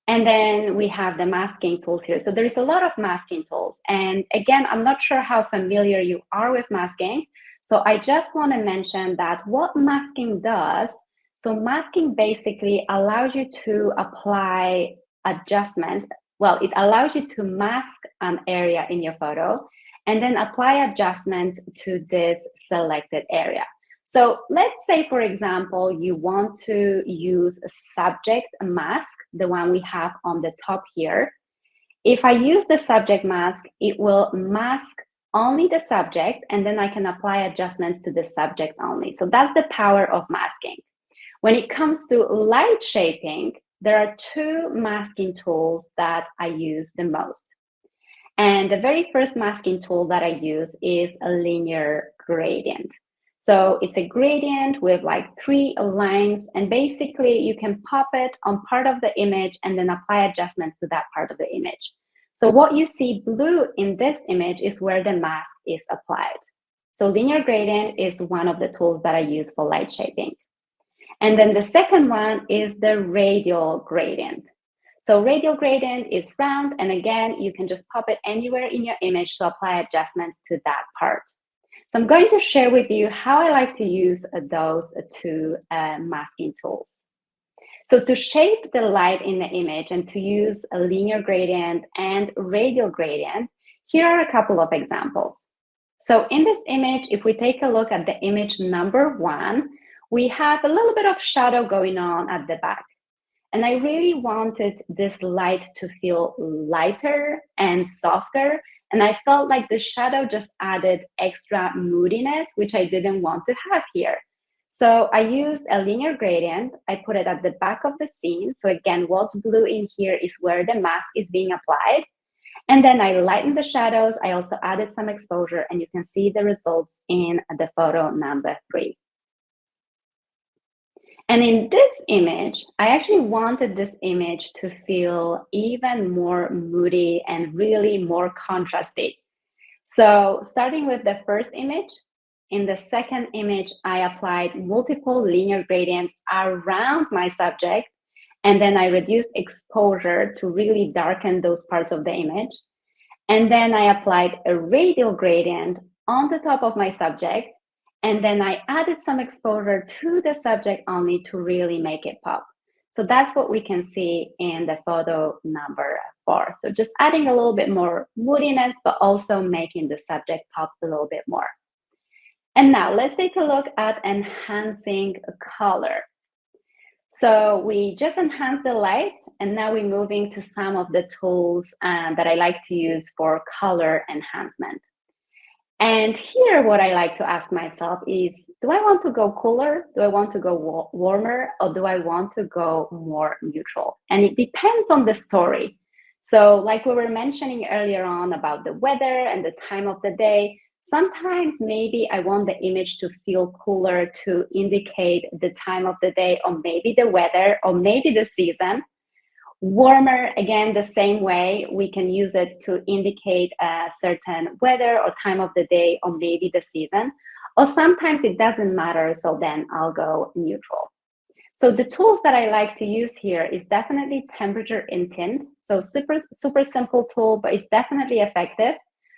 And then we have the masking tools here. So there is a lot of masking tools. And again, I'm not sure how familiar you are with masking. So I just want to mention that what masking does, so masking basically allows you to apply adjustments. Well, it allows you to mask an area in your photo and then apply adjustments to this selected area. So let's say, for example, you want to use a subject mask, the one we have on the top here. If I use the subject mask, it will mask only the subject, and then I can apply adjustments to the subject only. So that's the power of masking. When it comes to light shaping, there are two masking tools that I use the most. And the very first masking tool that I use is a linear gradient. So it's a gradient with like 3 lines, and basically you can pop it on part of the image and then apply adjustments to that part of the image. So what you see blue in this image is where the mask is applied. So linear gradient is one of the tools that I use for light shaping. And then the second one is the radial gradient. So radial gradient is round, and again, you can just pop it anywhere in your image to apply adjustments to that part. So I'm going to share with you how I like to use those two masking tools. So to shape the light in the image and to use a linear gradient and radial gradient, here are a couple of examples. So in this image, if we take a look at the image number 1, we have a little bit of shadow going on at the back. And I really wanted this light to feel lighter and softer. And I felt like the shadow just added extra moodiness, which I didn't want to have here. So I used a linear gradient. I put it at the back of the scene. So again, what's blue in here is where the mask is being applied. And then I lightened the shadows. I also added some exposure, and you can see the results in the photo number 3. And in this image, I actually wanted this image to feel even more moody and really more contrasty. So starting with the first image, in the second image, I applied multiple linear gradients around my subject, and then I reduced exposure to really darken those parts of the image. And then I applied a radial gradient on the top of my subject, and then I added some exposure to the subject only to really make it pop. So that's what we can see in the photo number 4. So just adding a little bit more moodiness, but also making the subject pop a little bit more. And now let's take a look at enhancing color. So we just enhanced the light, and now we're moving to some of the tools that I like to use for color enhancement. And here, what I like to ask myself is, do I want to go cooler? Do I want to go warmer? Or do I want to go more neutral? And it depends on the story. So like we were mentioning earlier on about the weather and the time of the day, sometimes maybe I want the image to feel cooler to indicate the time of the day, or maybe the weather, or maybe the season. Warmer, again, the same way, we can use it to indicate a certain weather or time of the day, or maybe the season. Or sometimes it doesn't matter, so then I'll go neutral. So the tools that I like to use here is definitely temperature and tint. So super simple tool, but it's definitely effective.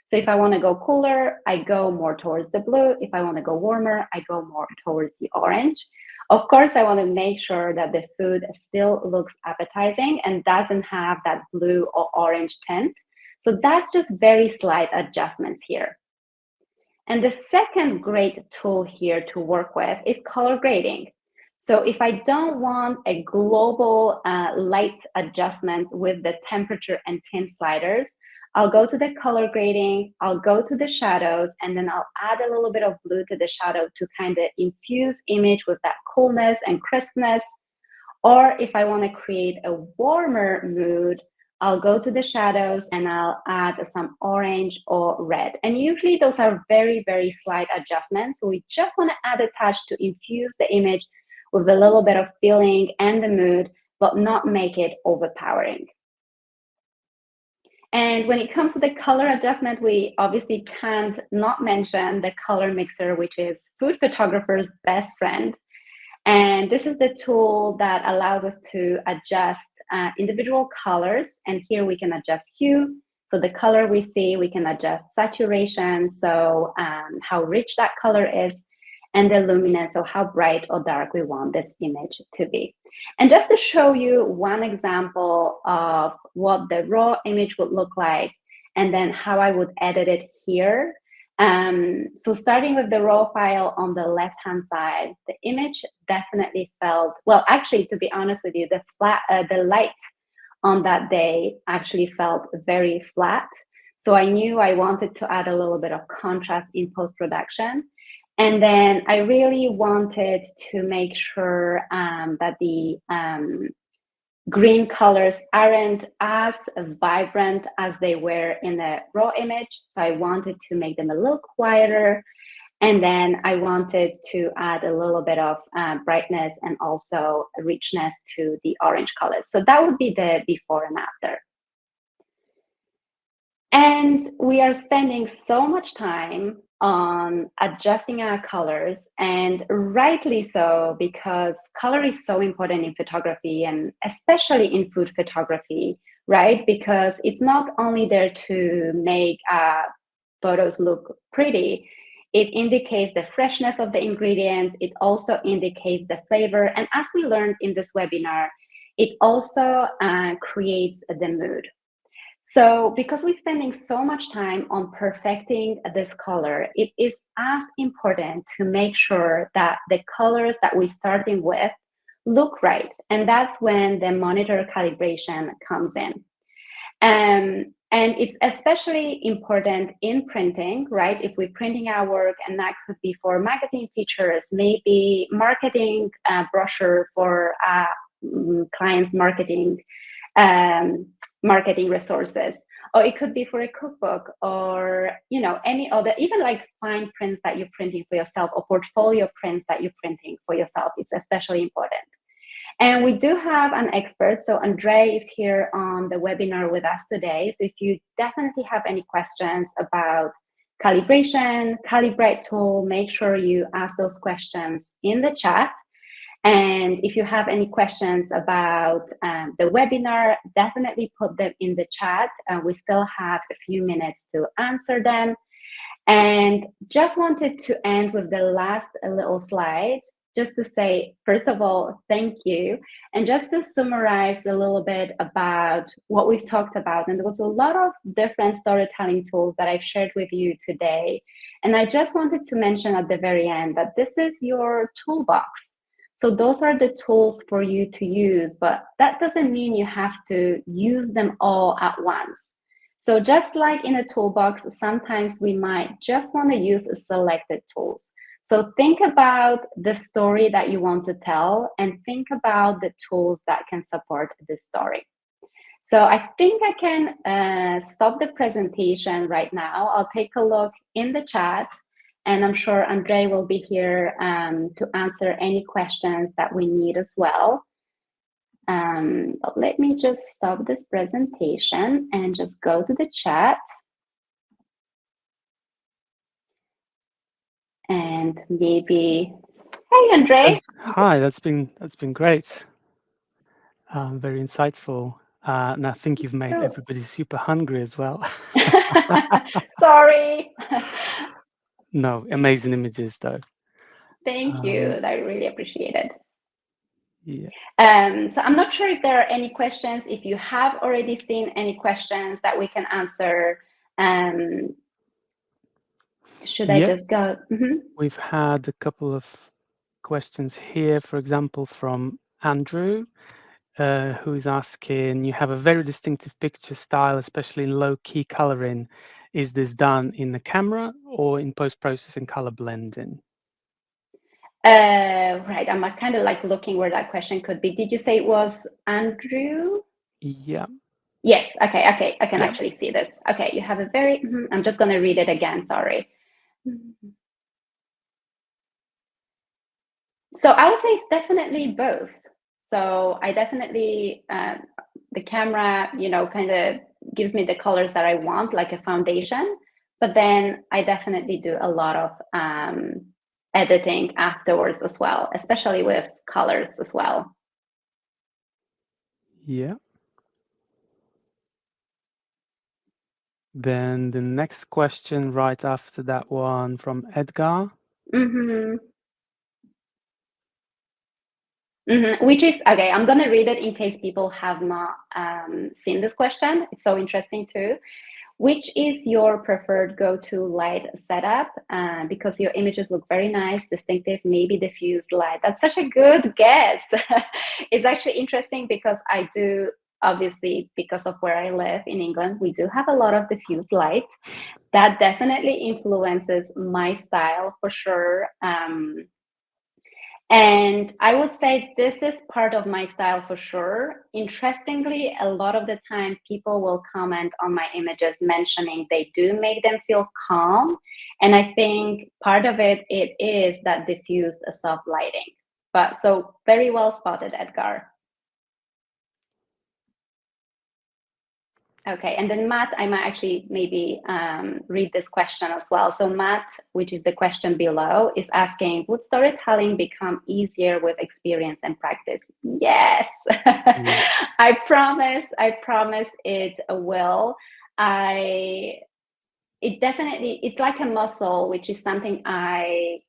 So if I want to go cooler, I go more towards the blue. If I want to go warmer, I go more towards the orange. Of course, I want to make sure that the food still looks appetizing and doesn't have that blue or orange tint. So that's just very slight adjustments here. And the second great tool here to work with is color grading. So if I don't want a global light adjustment with the temperature and tint sliders, I'll go to the color grading, I'll go to the shadows, and then I'll add a little bit of blue to the shadow to kind of infuse image with that coolness and crispness. Or if I want to create a warmer mood, I'll go to the shadows and I'll add some orange or red. And usually those are very, very slight adjustments. So we just want to add a touch to infuse the image with a little bit of feeling and the mood, but not make it overpowering. And when it comes to the color adjustment, we obviously can't not mention the color mixer, which is food photographers' best friend. And this is the tool that allows us to adjust individual colors. And here we can adjust hue. So the color we see, we can adjust saturation, so how rich that color is, and the luminance, so how bright or dark we want this image to be. And just to show you one example of what the raw image would look like, and then how I would edit it here. So starting with the raw file on the left-hand side, the image definitely felt, well, actually, to be honest with you, the light on that day actually felt very flat. So I knew I wanted to add a little bit of contrast in post-production. And then I really wanted to make sure that the green colors aren't as vibrant as they were in the raw image. So I wanted to make them a little quieter. And then I wanted to add a little bit of brightness and also richness to the orange colors. So that would be the before and after. And we are spending so much time on adjusting our colors, and rightly so, because color is so important in photography, and especially in food photography, right? Because it's not only there to make photos look pretty, it indicates the freshness of the ingredients, it also indicates the flavor, and as we learned in this webinar, it also creates the mood. So because we're spending so much time on perfecting this color, it is as important to make sure that the colors that we're starting with look right. And that's when the monitor calibration comes in. And it's especially important in printing, right? If we're printing our work, and that could be for magazine features, maybe marketing brochure for clients' marketing resources, or it could be for a cookbook, or any other, even like fine prints that you're printing for yourself, or portfolio prints that you're printing for yourself. It's especially important. And we do have an expert, so Andre is here on the webinar with us today. So if you definitely have any questions about calibration, Calibrate tool, make sure you ask those questions in the chat. And if you have any questions about the webinar, definitely put them in the chat. We still have a few minutes to answer them. And just wanted to end with the last little slide, just to say, first of all, thank you. And just to summarize a little bit about what we've talked about. And there was a lot of different storytelling tools that I've shared with you today. And I just wanted to mention at the very end that this is your toolbox. So those are the tools for you to use, but that doesn't mean you have to use them all at once. So just like in a toolbox, sometimes we might just want to use selected tools. So think about the story that you want to tell, and think about the tools that can support this story. So I think I can stop the presentation right now. I'll take a look in the chat, and I'm sure Andre will be here to answer any questions that we need as well. But let me just stop this presentation and just go to the chat. And maybe, hey, Andre. Hi, that's been great. Very insightful. And I think you've made everybody super hungry as well. Sorry. No, amazing images though. Thank you. I really appreciate it. Yeah. So I'm not sure if there are any questions. If you have already seen any questions that we can answer, should I just go? Mm-hmm. We've had a couple of questions here, for example, from Andrew, who is asking, you have a very distinctive picture style, especially in low-key coloring. Is this done in the camera or in post-processing color blending? Right, I'm kind of like looking where that question could be. Did you say it was Andrew? Yeah. Yes, okay, I can Yeah. actually see this. Okay, you have a very, I'm just gonna read it again, sorry. So I would say it's definitely both. So I definitely, the camera, kind of gives me the colors that I want, like a foundation, but then I definitely do a lot of editing afterwards as well, especially with colors as well. Yeah. Then the next question right after that one from Edgar. Mm-hmm. Mm-hmm. Which is, okay, I'm going to read it in case people have not seen this question. It's so interesting too. Which is your preferred go-to light setup? Because your images look very nice, distinctive, maybe diffused light. That's such a good guess. It's actually interesting because I do, obviously, because of where I live in England, we do have a lot of diffused light. That definitely influences my style for sure. And I would say this is part of my style for sure. Interestingly, a lot of the time people will comment on my images mentioning they do make them feel calm. And I think part of it is that diffused soft lighting. But so very well spotted, Edgar. Okay, and then Matt, I might actually maybe read this question as well. So Matt, which is the question below, is asking, would storytelling become easier with experience and practice? Yes, Yeah. I promise it will. It definitely, it's like a muscle, which is something I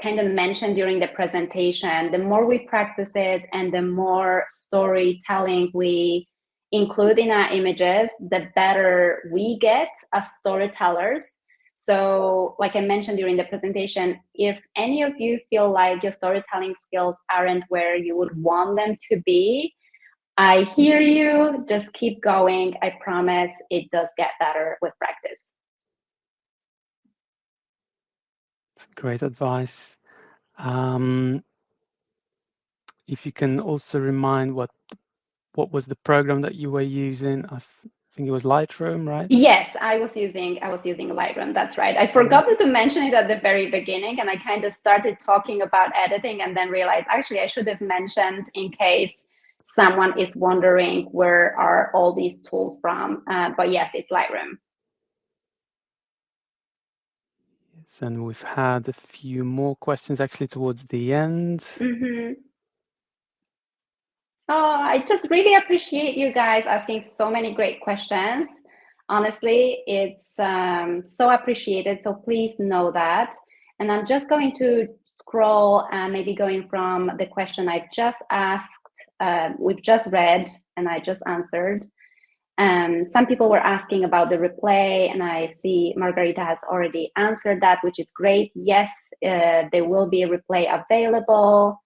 kind of mentioned during the presentation. The more we practice it and the more storytelling we include in our images, the better we get as storytellers. So like I mentioned during the presentation, if any of you feel like your storytelling skills aren't where you would want them to be, I hear you, just keep going. I promise it does get better with practice. Great advice. If you can also remind what was the program that you were using? I think it was Lightroom, right? Yes, I was using Lightroom. That's right. I Yeah. forgot to mention it at the very beginning, and I kind of started talking about editing, and then realized actually I should have mentioned in case someone is wondering where are all these tools from. But yes, it's Lightroom. Yes, and we've had a few more questions actually towards the end. Mm-hmm. Oh, I just really appreciate you guys asking so many great questions. Honestly, it's so appreciated. So please know that. And I'm just going to scroll, maybe going from the question I just asked, we've just read, and I just answered. Some people were asking about the replay, and I see Margarita has already answered that, which is great. Yes, there will be a replay available.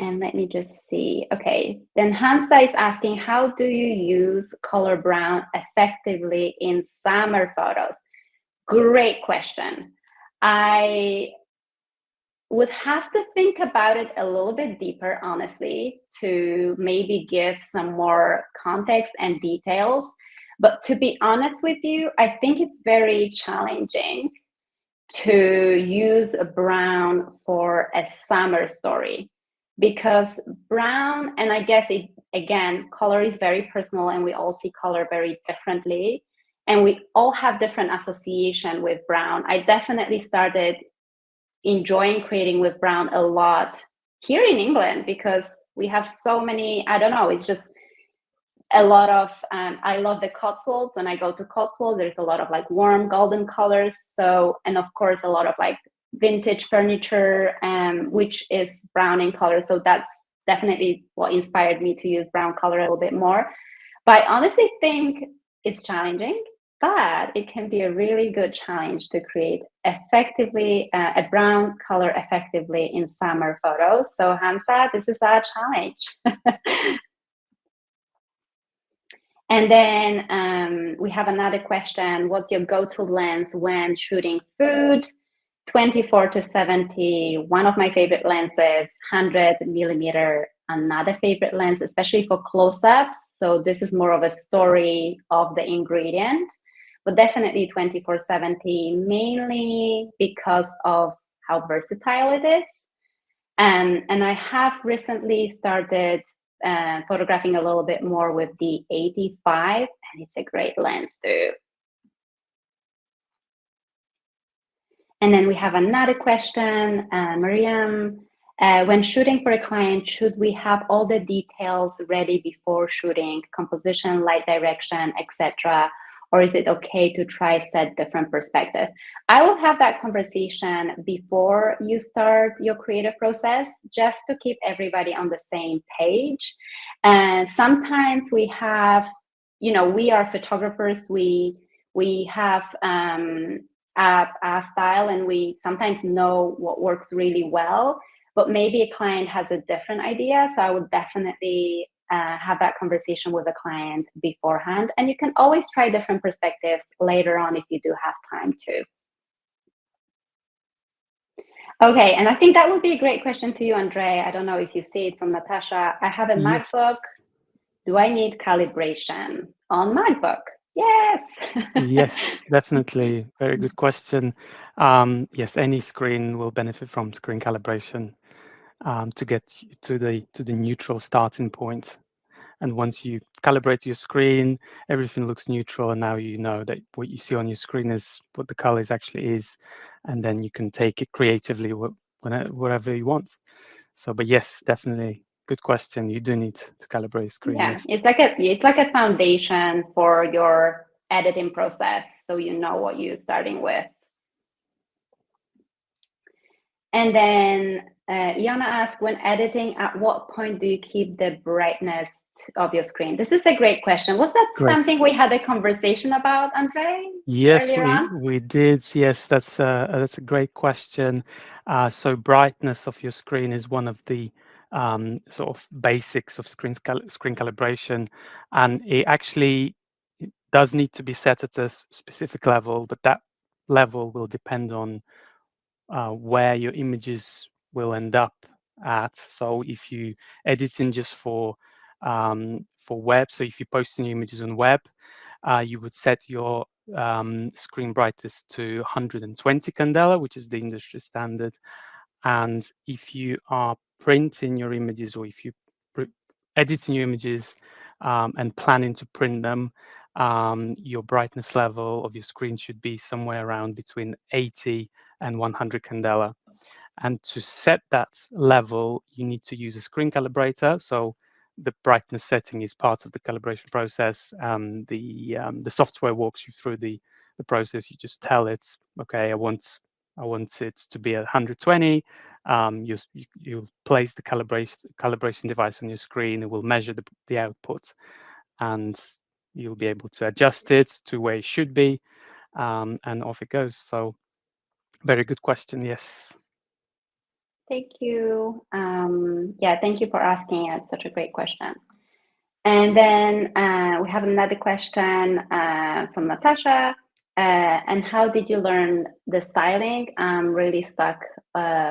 And let me just see. Okay, then Hansa is asking, how do you use color brown effectively in summer photos? Great question. I would have to think about it a little bit deeper, honestly, to maybe give some more context and details. But to be honest with you, I think it's very challenging to use a brown for a summer story, because brown, and I guess it, again, color is very personal and we all see color very differently and we all have different association with brown. I definitely started enjoying creating with brown a lot here in England because we have so many, I don't know, it's just a lot of I love the Cotswolds. When I go to Cotswolds, there's a lot of like warm golden colors. So, and of course a lot of like vintage furniture, which is brown in color. So that's definitely what inspired me to use brown color a little bit more. But I honestly think it's challenging, but it can be a really good challenge to create effectively a brown color effectively in summer photos. So Hansa, this is our challenge. And then we have another question. What's your go-to lens when shooting food? 24 to 70, one of my favorite lenses, 100 millimeter another favorite lens, especially for close-ups. So this is more of a story of the ingredient, but definitely 2470, mainly because of how versatile it is. And I have recently started photographing a little bit more with the 85, and it's a great lens too. And then we have another question, Miriam. When shooting for a client, should we have all the details ready before shooting, composition, light direction, etc.? Or is it okay to try set different perspective? I will have that conversation before you start your creative process, just to keep everybody on the same page. And sometimes we have, we are photographers, we have a style, and we sometimes know what works really well, but maybe a client has a different idea. So I would definitely have that conversation with a client beforehand, and you can always try different perspectives later on if you do have time to. Okay, and I think that would be a great question to you, Andre. I don't know if you see it from Natasha. I have a Yes. MacBook. Do I need calibration on MacBook? Yes. Yes, definitely. Very good question. Yes, any screen will benefit from screen calibration to get to the neutral starting point. And once you calibrate your screen, everything looks neutral, and now you know that what you see on your screen is what the colors actually is, and then you can take it creatively wherever you want. So, but yes, definitely, good question. You do need to calibrate your screen. Yeah, Yes. it's like a foundation for your editing process, so you know what you're starting with. And then Iana asked, when editing, at what point do you keep the brightness of your screen? This is a great question. Was that Great. something we had a conversation about, Andre, Yes, earlier on? we did. Yes, that's a great question. So brightness of your screen is one of the sort of basics of screen calibration, and it does need to be set at a specific level, but that level will depend on where your images will end up at. So if you editing just for web, so if you're posting your images on web, you would set your screen brightness to 120 candela, which is the industry standard. And if you are printing your images, or if you editing your images and planning to print them, your brightness level of your screen should be somewhere around between 80 and 100 candela. And to set that level, you need to use a screen calibrator. So the brightness setting is part of the calibration process. The software walks you through the process. You just tell it, okay, I want it to be at 120. You'll place the calibration device on your screen. It will measure the output, and you'll be able to adjust it to where it should be, and off it goes. So very good question. Yes. Thank you. Yeah, thank you for asking. It's such a great question. And then we have another question from Natasha. And how did you learn the styling? I'm really stuck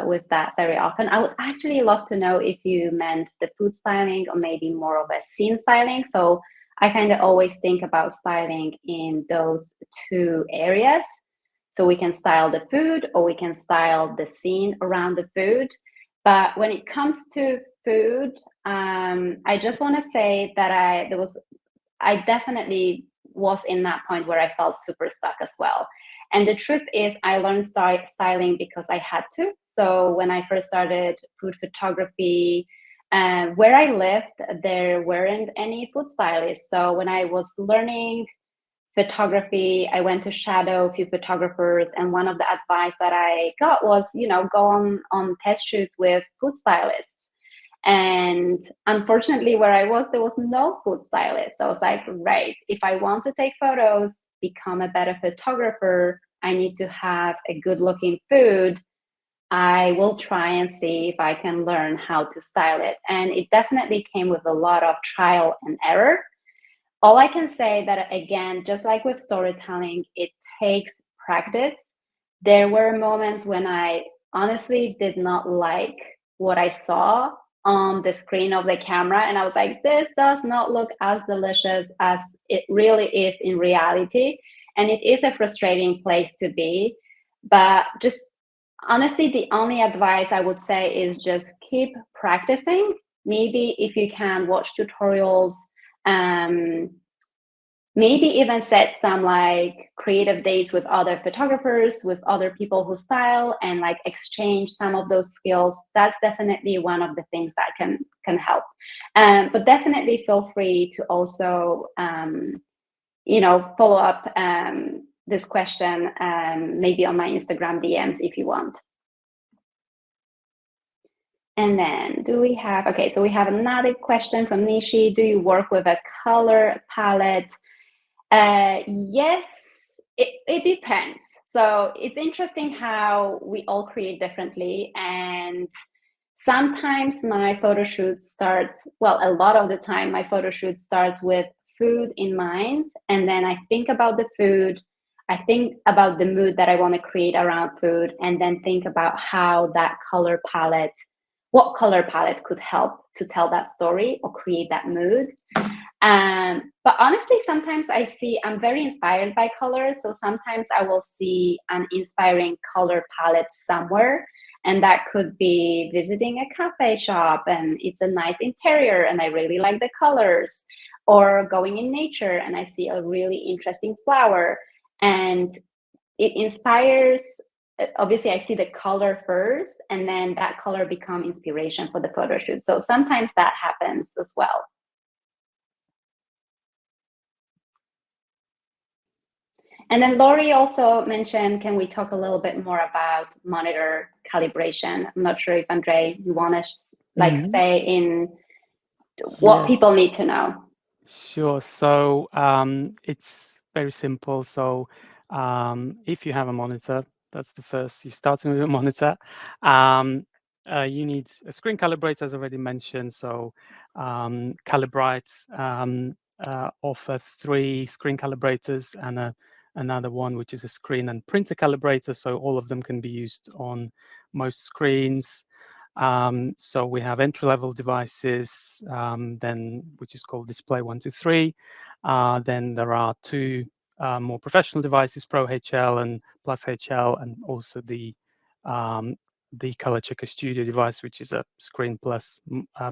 with that very often. I would actually love to know if you meant the food styling or maybe more of a scene styling. So I kind of always think about styling in those two areas. So we can style the food, or we can style the scene around the food. But when it comes to food, I just want to say that I definitely was in that point where I felt super stuck as well. And the truth is, I learned styling because I had to. So when I first started food photography, where I lived, there weren't any food stylists. So when I was learning photography, I went to shadow a few photographers, and one of the advice that I got was, go on test shoots with food stylists. And unfortunately, where I was, there was no food stylist. So I was like, right, if I want to take photos, become a better photographer, I need to have a good looking food. I will try and see if I can learn how to style it. And it definitely came with a lot of trial and error. All I can say that, again, just like with storytelling, it takes practice. There were moments when I honestly did not like what I saw, on the screen of the camera, and I was like, this does not look as delicious as it really is in reality. And it is a frustrating place to be. But just honestly, the only advice I would say is just keep practicing. Maybe if you can watch tutorials, um, maybe even set some like creative dates with other photographers, with other people who style, and like exchange some of those skills. That's definitely one of the things that can help. But definitely feel free to also follow up this question maybe on my Instagram DMs if you want. And then okay, so we have another question from Nishi. Do you work with a color palette? Yes, it depends. So it's interesting how we all create differently. And sometimes my photo shoot starts, well, a lot of the time, my photo shoot starts with food in mind. And then I think about the food. I think about the mood that I want to create around food, and then think about how that color palette, what color palette could help to tell that story or create that mood. But honestly, sometimes I'm very inspired by colors. So sometimes I will see an inspiring color palette somewhere. And that could be visiting a cafe shop and it's a nice interior and I really like the colors, or going in nature and I see a really interesting flower and it inspires. Obviously, I see the color first and then that color become inspiration for the photo shoot. So sometimes that happens as well. And then Lori also mentioned, can we talk a little bit more about monitor calibration? I'm not sure if Andre, you want to say in what people Yes. need to know. Sure. So it's very simple. So if you have a monitor, that's the first. You're starting with a monitor. You need a screen calibrator, as already mentioned. So Calibrite offer 3 screen calibrators and another one, which is a screen and printer calibrator. So all of them can be used on most screens. So we have entry-level devices, then which is called Display 123. Then there are 2 more professional devices, Pro HL and Plus HL, and also the Color Checker Studio device, which is a screen plus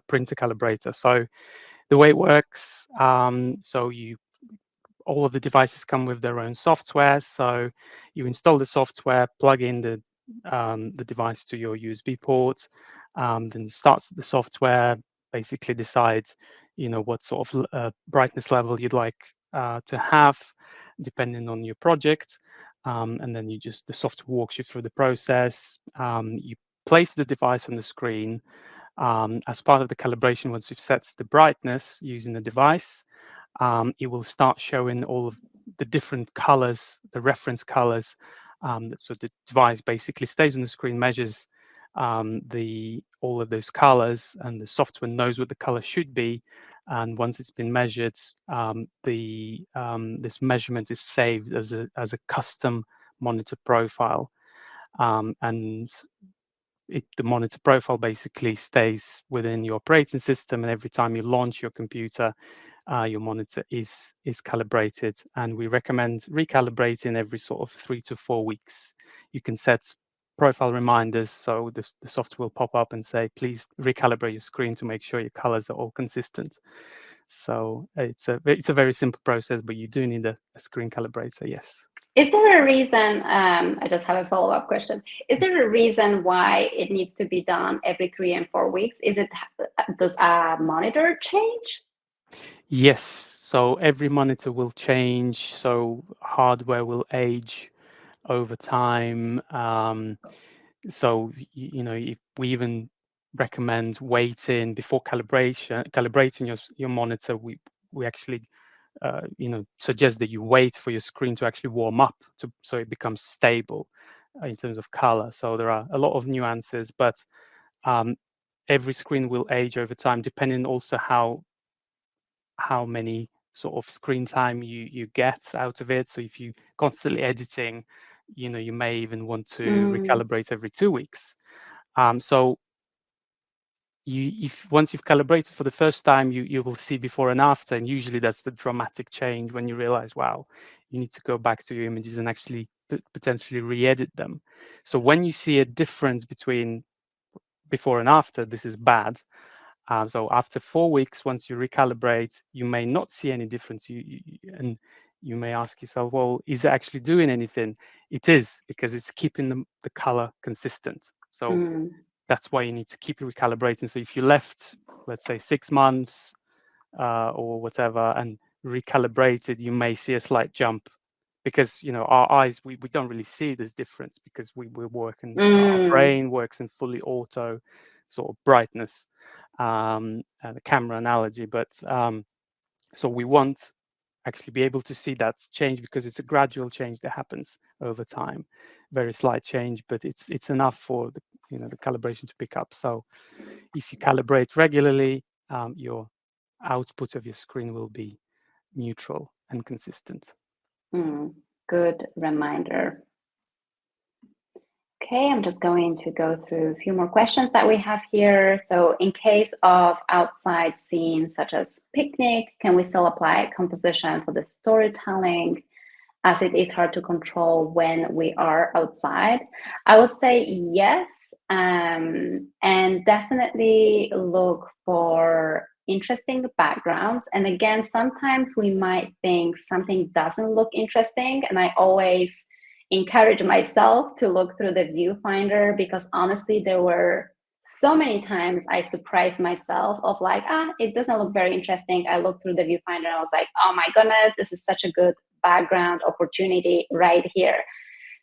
printer calibrator. So the way it works, so all of the devices come with their own software. So you install the software, plug in the device to your USB port, then starts the software, basically decides, what sort of brightness level you'd like to have, depending on your project. And then the software walks you through the process. You place the device on the screen. As part of the calibration, once you've set the brightness using the device, it will start showing all of the different colors, the reference colors. So the device basically stays on the screen, measures all of those colors, and the software knows what the color should be. And once it's been measured, this measurement is saved as a custom monitor profile, and the monitor profile basically stays within your operating system, and every time you launch your computer, your monitor is calibrated. And we recommend recalibrating every sort of 3 to 4 weeks. You can set profile reminders, so the software will pop up and say, please recalibrate your screen to make sure your colors are all consistent. So it's a very simple process, but you do need a screen calibrator, yes. Is there a reason, I just have a follow-up question. Is there a reason why it needs to be done every 3 and 4 weeks? Does a monitor change? Yes, so every monitor will change, so hardware will age over time. So if we even recommend waiting before calibrating your monitor, we actually suggest that you wait for your screen to actually warm up so it becomes stable in terms of color. So there are a lot of nuances, but um, every screen will age over time, depending also how many sort of screen time you get out of it. So if you constantly editing, you may even want to recalibrate every 2 weeks. So if once you've calibrated for the first time, you will see before and after, and usually that's the dramatic change when you realize, wow, you need to go back to your images and actually potentially re-edit them. So when you see a difference between before and after, this is bad. So after 4 weeks, once you recalibrate, you may not see any difference. And you may ask yourself, well, is it actually doing anything? It is, because it's keeping the color consistent. So that's why you need to keep recalibrating. So if you left, let's say 6 months or whatever, and recalibrated, you may see a slight jump, because our eyes, we don't really see this difference, because we're working, our brain works in fully auto sort of brightness, the camera analogy. But so we won't actually be able to see that change, because it's a gradual change that happens over time, very slight change, but it's enough for the calibration to pick up. So if you calibrate regularly, your output of your screen will be neutral and consistent. Good reminder. Okay, I'm just going to go through a few more questions that we have here. So in case of outside scenes such as picnic, can we still apply composition for the storytelling, as it is hard to control when we are outside? I would say yes, and definitely look for interesting backgrounds. And again, sometimes we might think something doesn't look interesting, and I always encourage myself to look through the viewfinder, because honestly, there were so many times I surprised myself of like, it doesn't look very interesting. I looked through the viewfinder and I was like, oh my goodness, this is such a good background opportunity right here.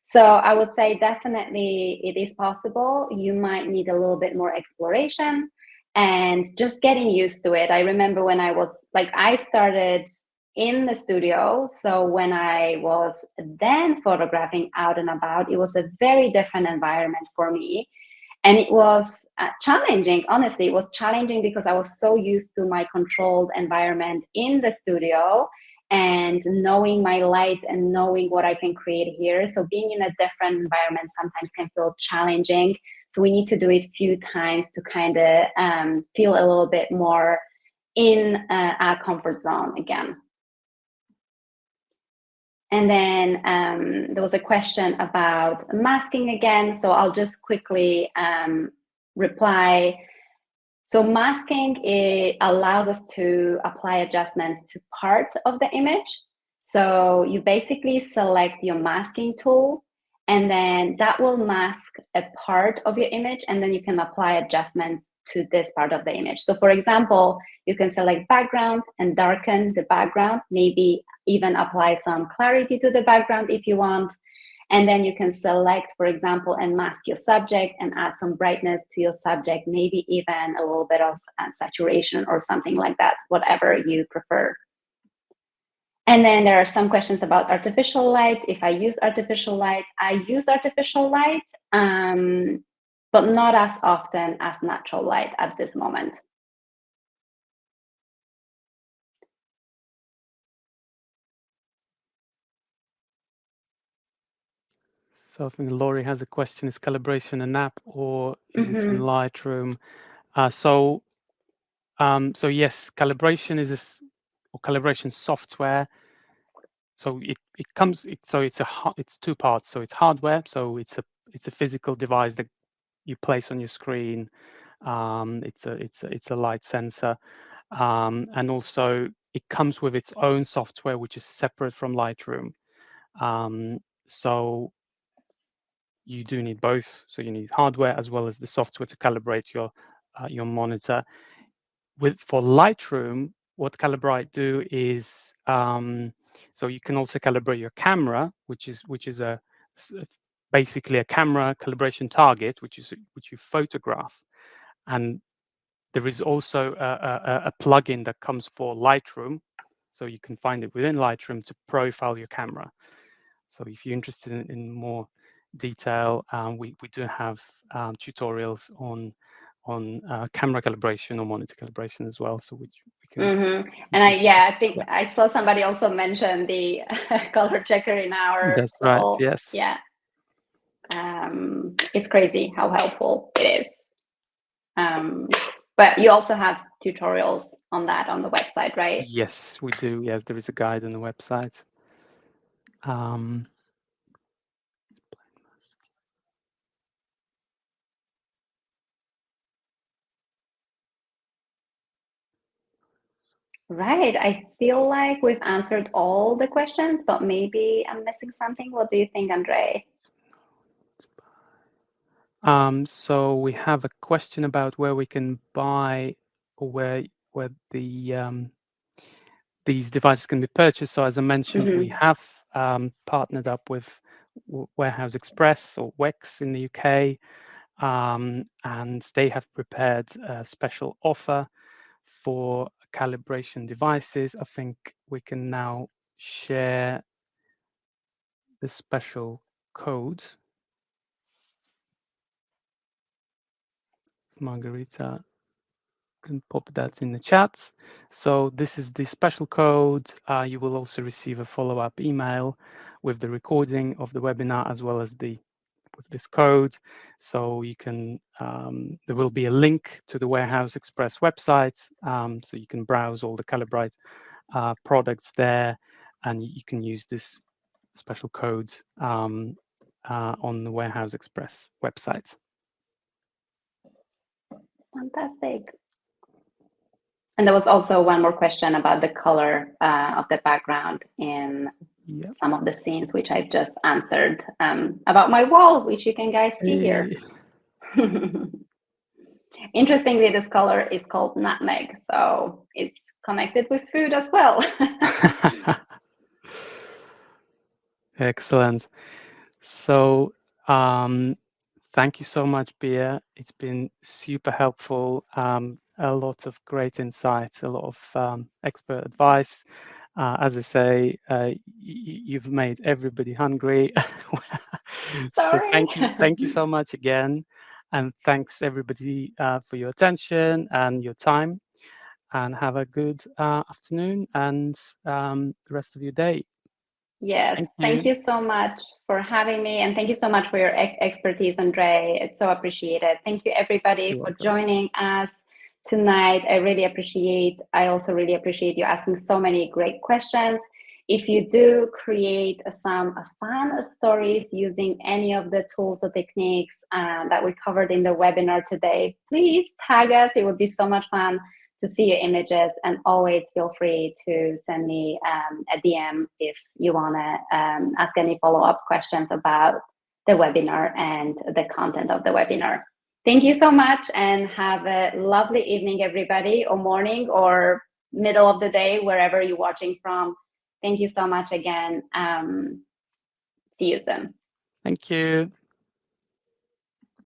So I would say definitely it is possible. You might need a little bit more exploration and just getting used to it. I remember when I started in the studio. So when I was then photographing out and about, it was a very different environment for me. And it was challenging, honestly. It was challenging because I was so used to my controlled environment in the studio and knowing my light and knowing what I can create here. So being in a different environment sometimes can feel challenging. So we need to do it a few times to kind of feel a little bit more in our comfort zone again. And then there was a question about masking again. So I'll just quickly reply. So masking, it allows us to apply adjustments to part of the image. So you basically select your masking tool, and then that will mask a part of your image, and then you can apply adjustments to this part of the image. So for example, you can select background and darken the background, maybe even apply some clarity to the background if you want. And then you can select, for example, and mask your subject and add some brightness to your subject, maybe even a little bit of saturation or something like that, whatever you prefer. And then there are some questions about artificial light. If I use artificial light, I use artificial light, but not as often as natural light at this moment. So I think Laurie has a question: is calibration an app or is it in Lightroom? So yes, calibration is or calibration software. So it's two parts. So it's hardware. So it's a physical device that you place on your screen. It's a light sensor, and also it comes with its own software, which is separate from Lightroom. So you do need both. So you need hardware as well as the software to calibrate your monitor. For Lightroom, what Calibrite do is so you can also calibrate your camera, which is basically a camera calibration target, which you photograph, and there is also a plugin that comes for Lightroom, so you can find it within Lightroom to profile your camera. So if you're interested in more detail, we do have tutorials on camera calibration or monitor calibration as well. So we can. And I think I saw somebody also mention the color checker in our. That's right. Yes. Yeah. It's crazy how helpful it is. But you also have tutorials on that on the website, right? Yes, we do. Yes, there is a guide on the website. Um, Right. I feel like we've answered all the questions, but maybe I'm missing something. What do you think, Andre? so we have a question about where we can buy, or where these devices can be purchased. So as I mentioned, we Mm-hmm. have partnered up with Warehouse Express or WEX in the UK, and they have prepared a special offer for calibration devices. I think we can now share the special code. Margarita can pop that in the chat. So this is the special code. You will also receive a follow-up email with the recording of the webinar as well as with this code. So you can, there will be a link to the Warehouse Express website. So you can browse all the Calibrite products there, and you can use this special code on the Warehouse Express website. Fantastic. And there was also one more question about the color of the background in some of the scenes, which I just answered about my wall, which you can guys see here. Interestingly, this color is called nutmeg, so it's connected with food as well. Excellent. So thank you so much, Bea. It's been super helpful. A lot of great insights, a lot of expert advice. As I say, you've made everybody hungry. So Sorry. thank you so much again, and thanks everybody for your attention and your time. And have a good afternoon and the rest of your day. Yes, Thank thank you. you so much for having me, and thank you so much for your expertise, Andre. It's so appreciated. Thank you, everybody, You're for welcome. joining us tonight. I also really appreciate you asking so many great questions. If you do create some fun stories using any of the tools or techniques that we covered in the webinar today, please tag us. It would be so much fun to see your images, and always feel free to send me a DM if you want to ask any follow-up questions about the webinar and the content of the webinar. Thank you so much, and have a lovely evening, everybody, or morning, or middle of the day, wherever you're watching from. Thank you so much again. See you soon. Thank you.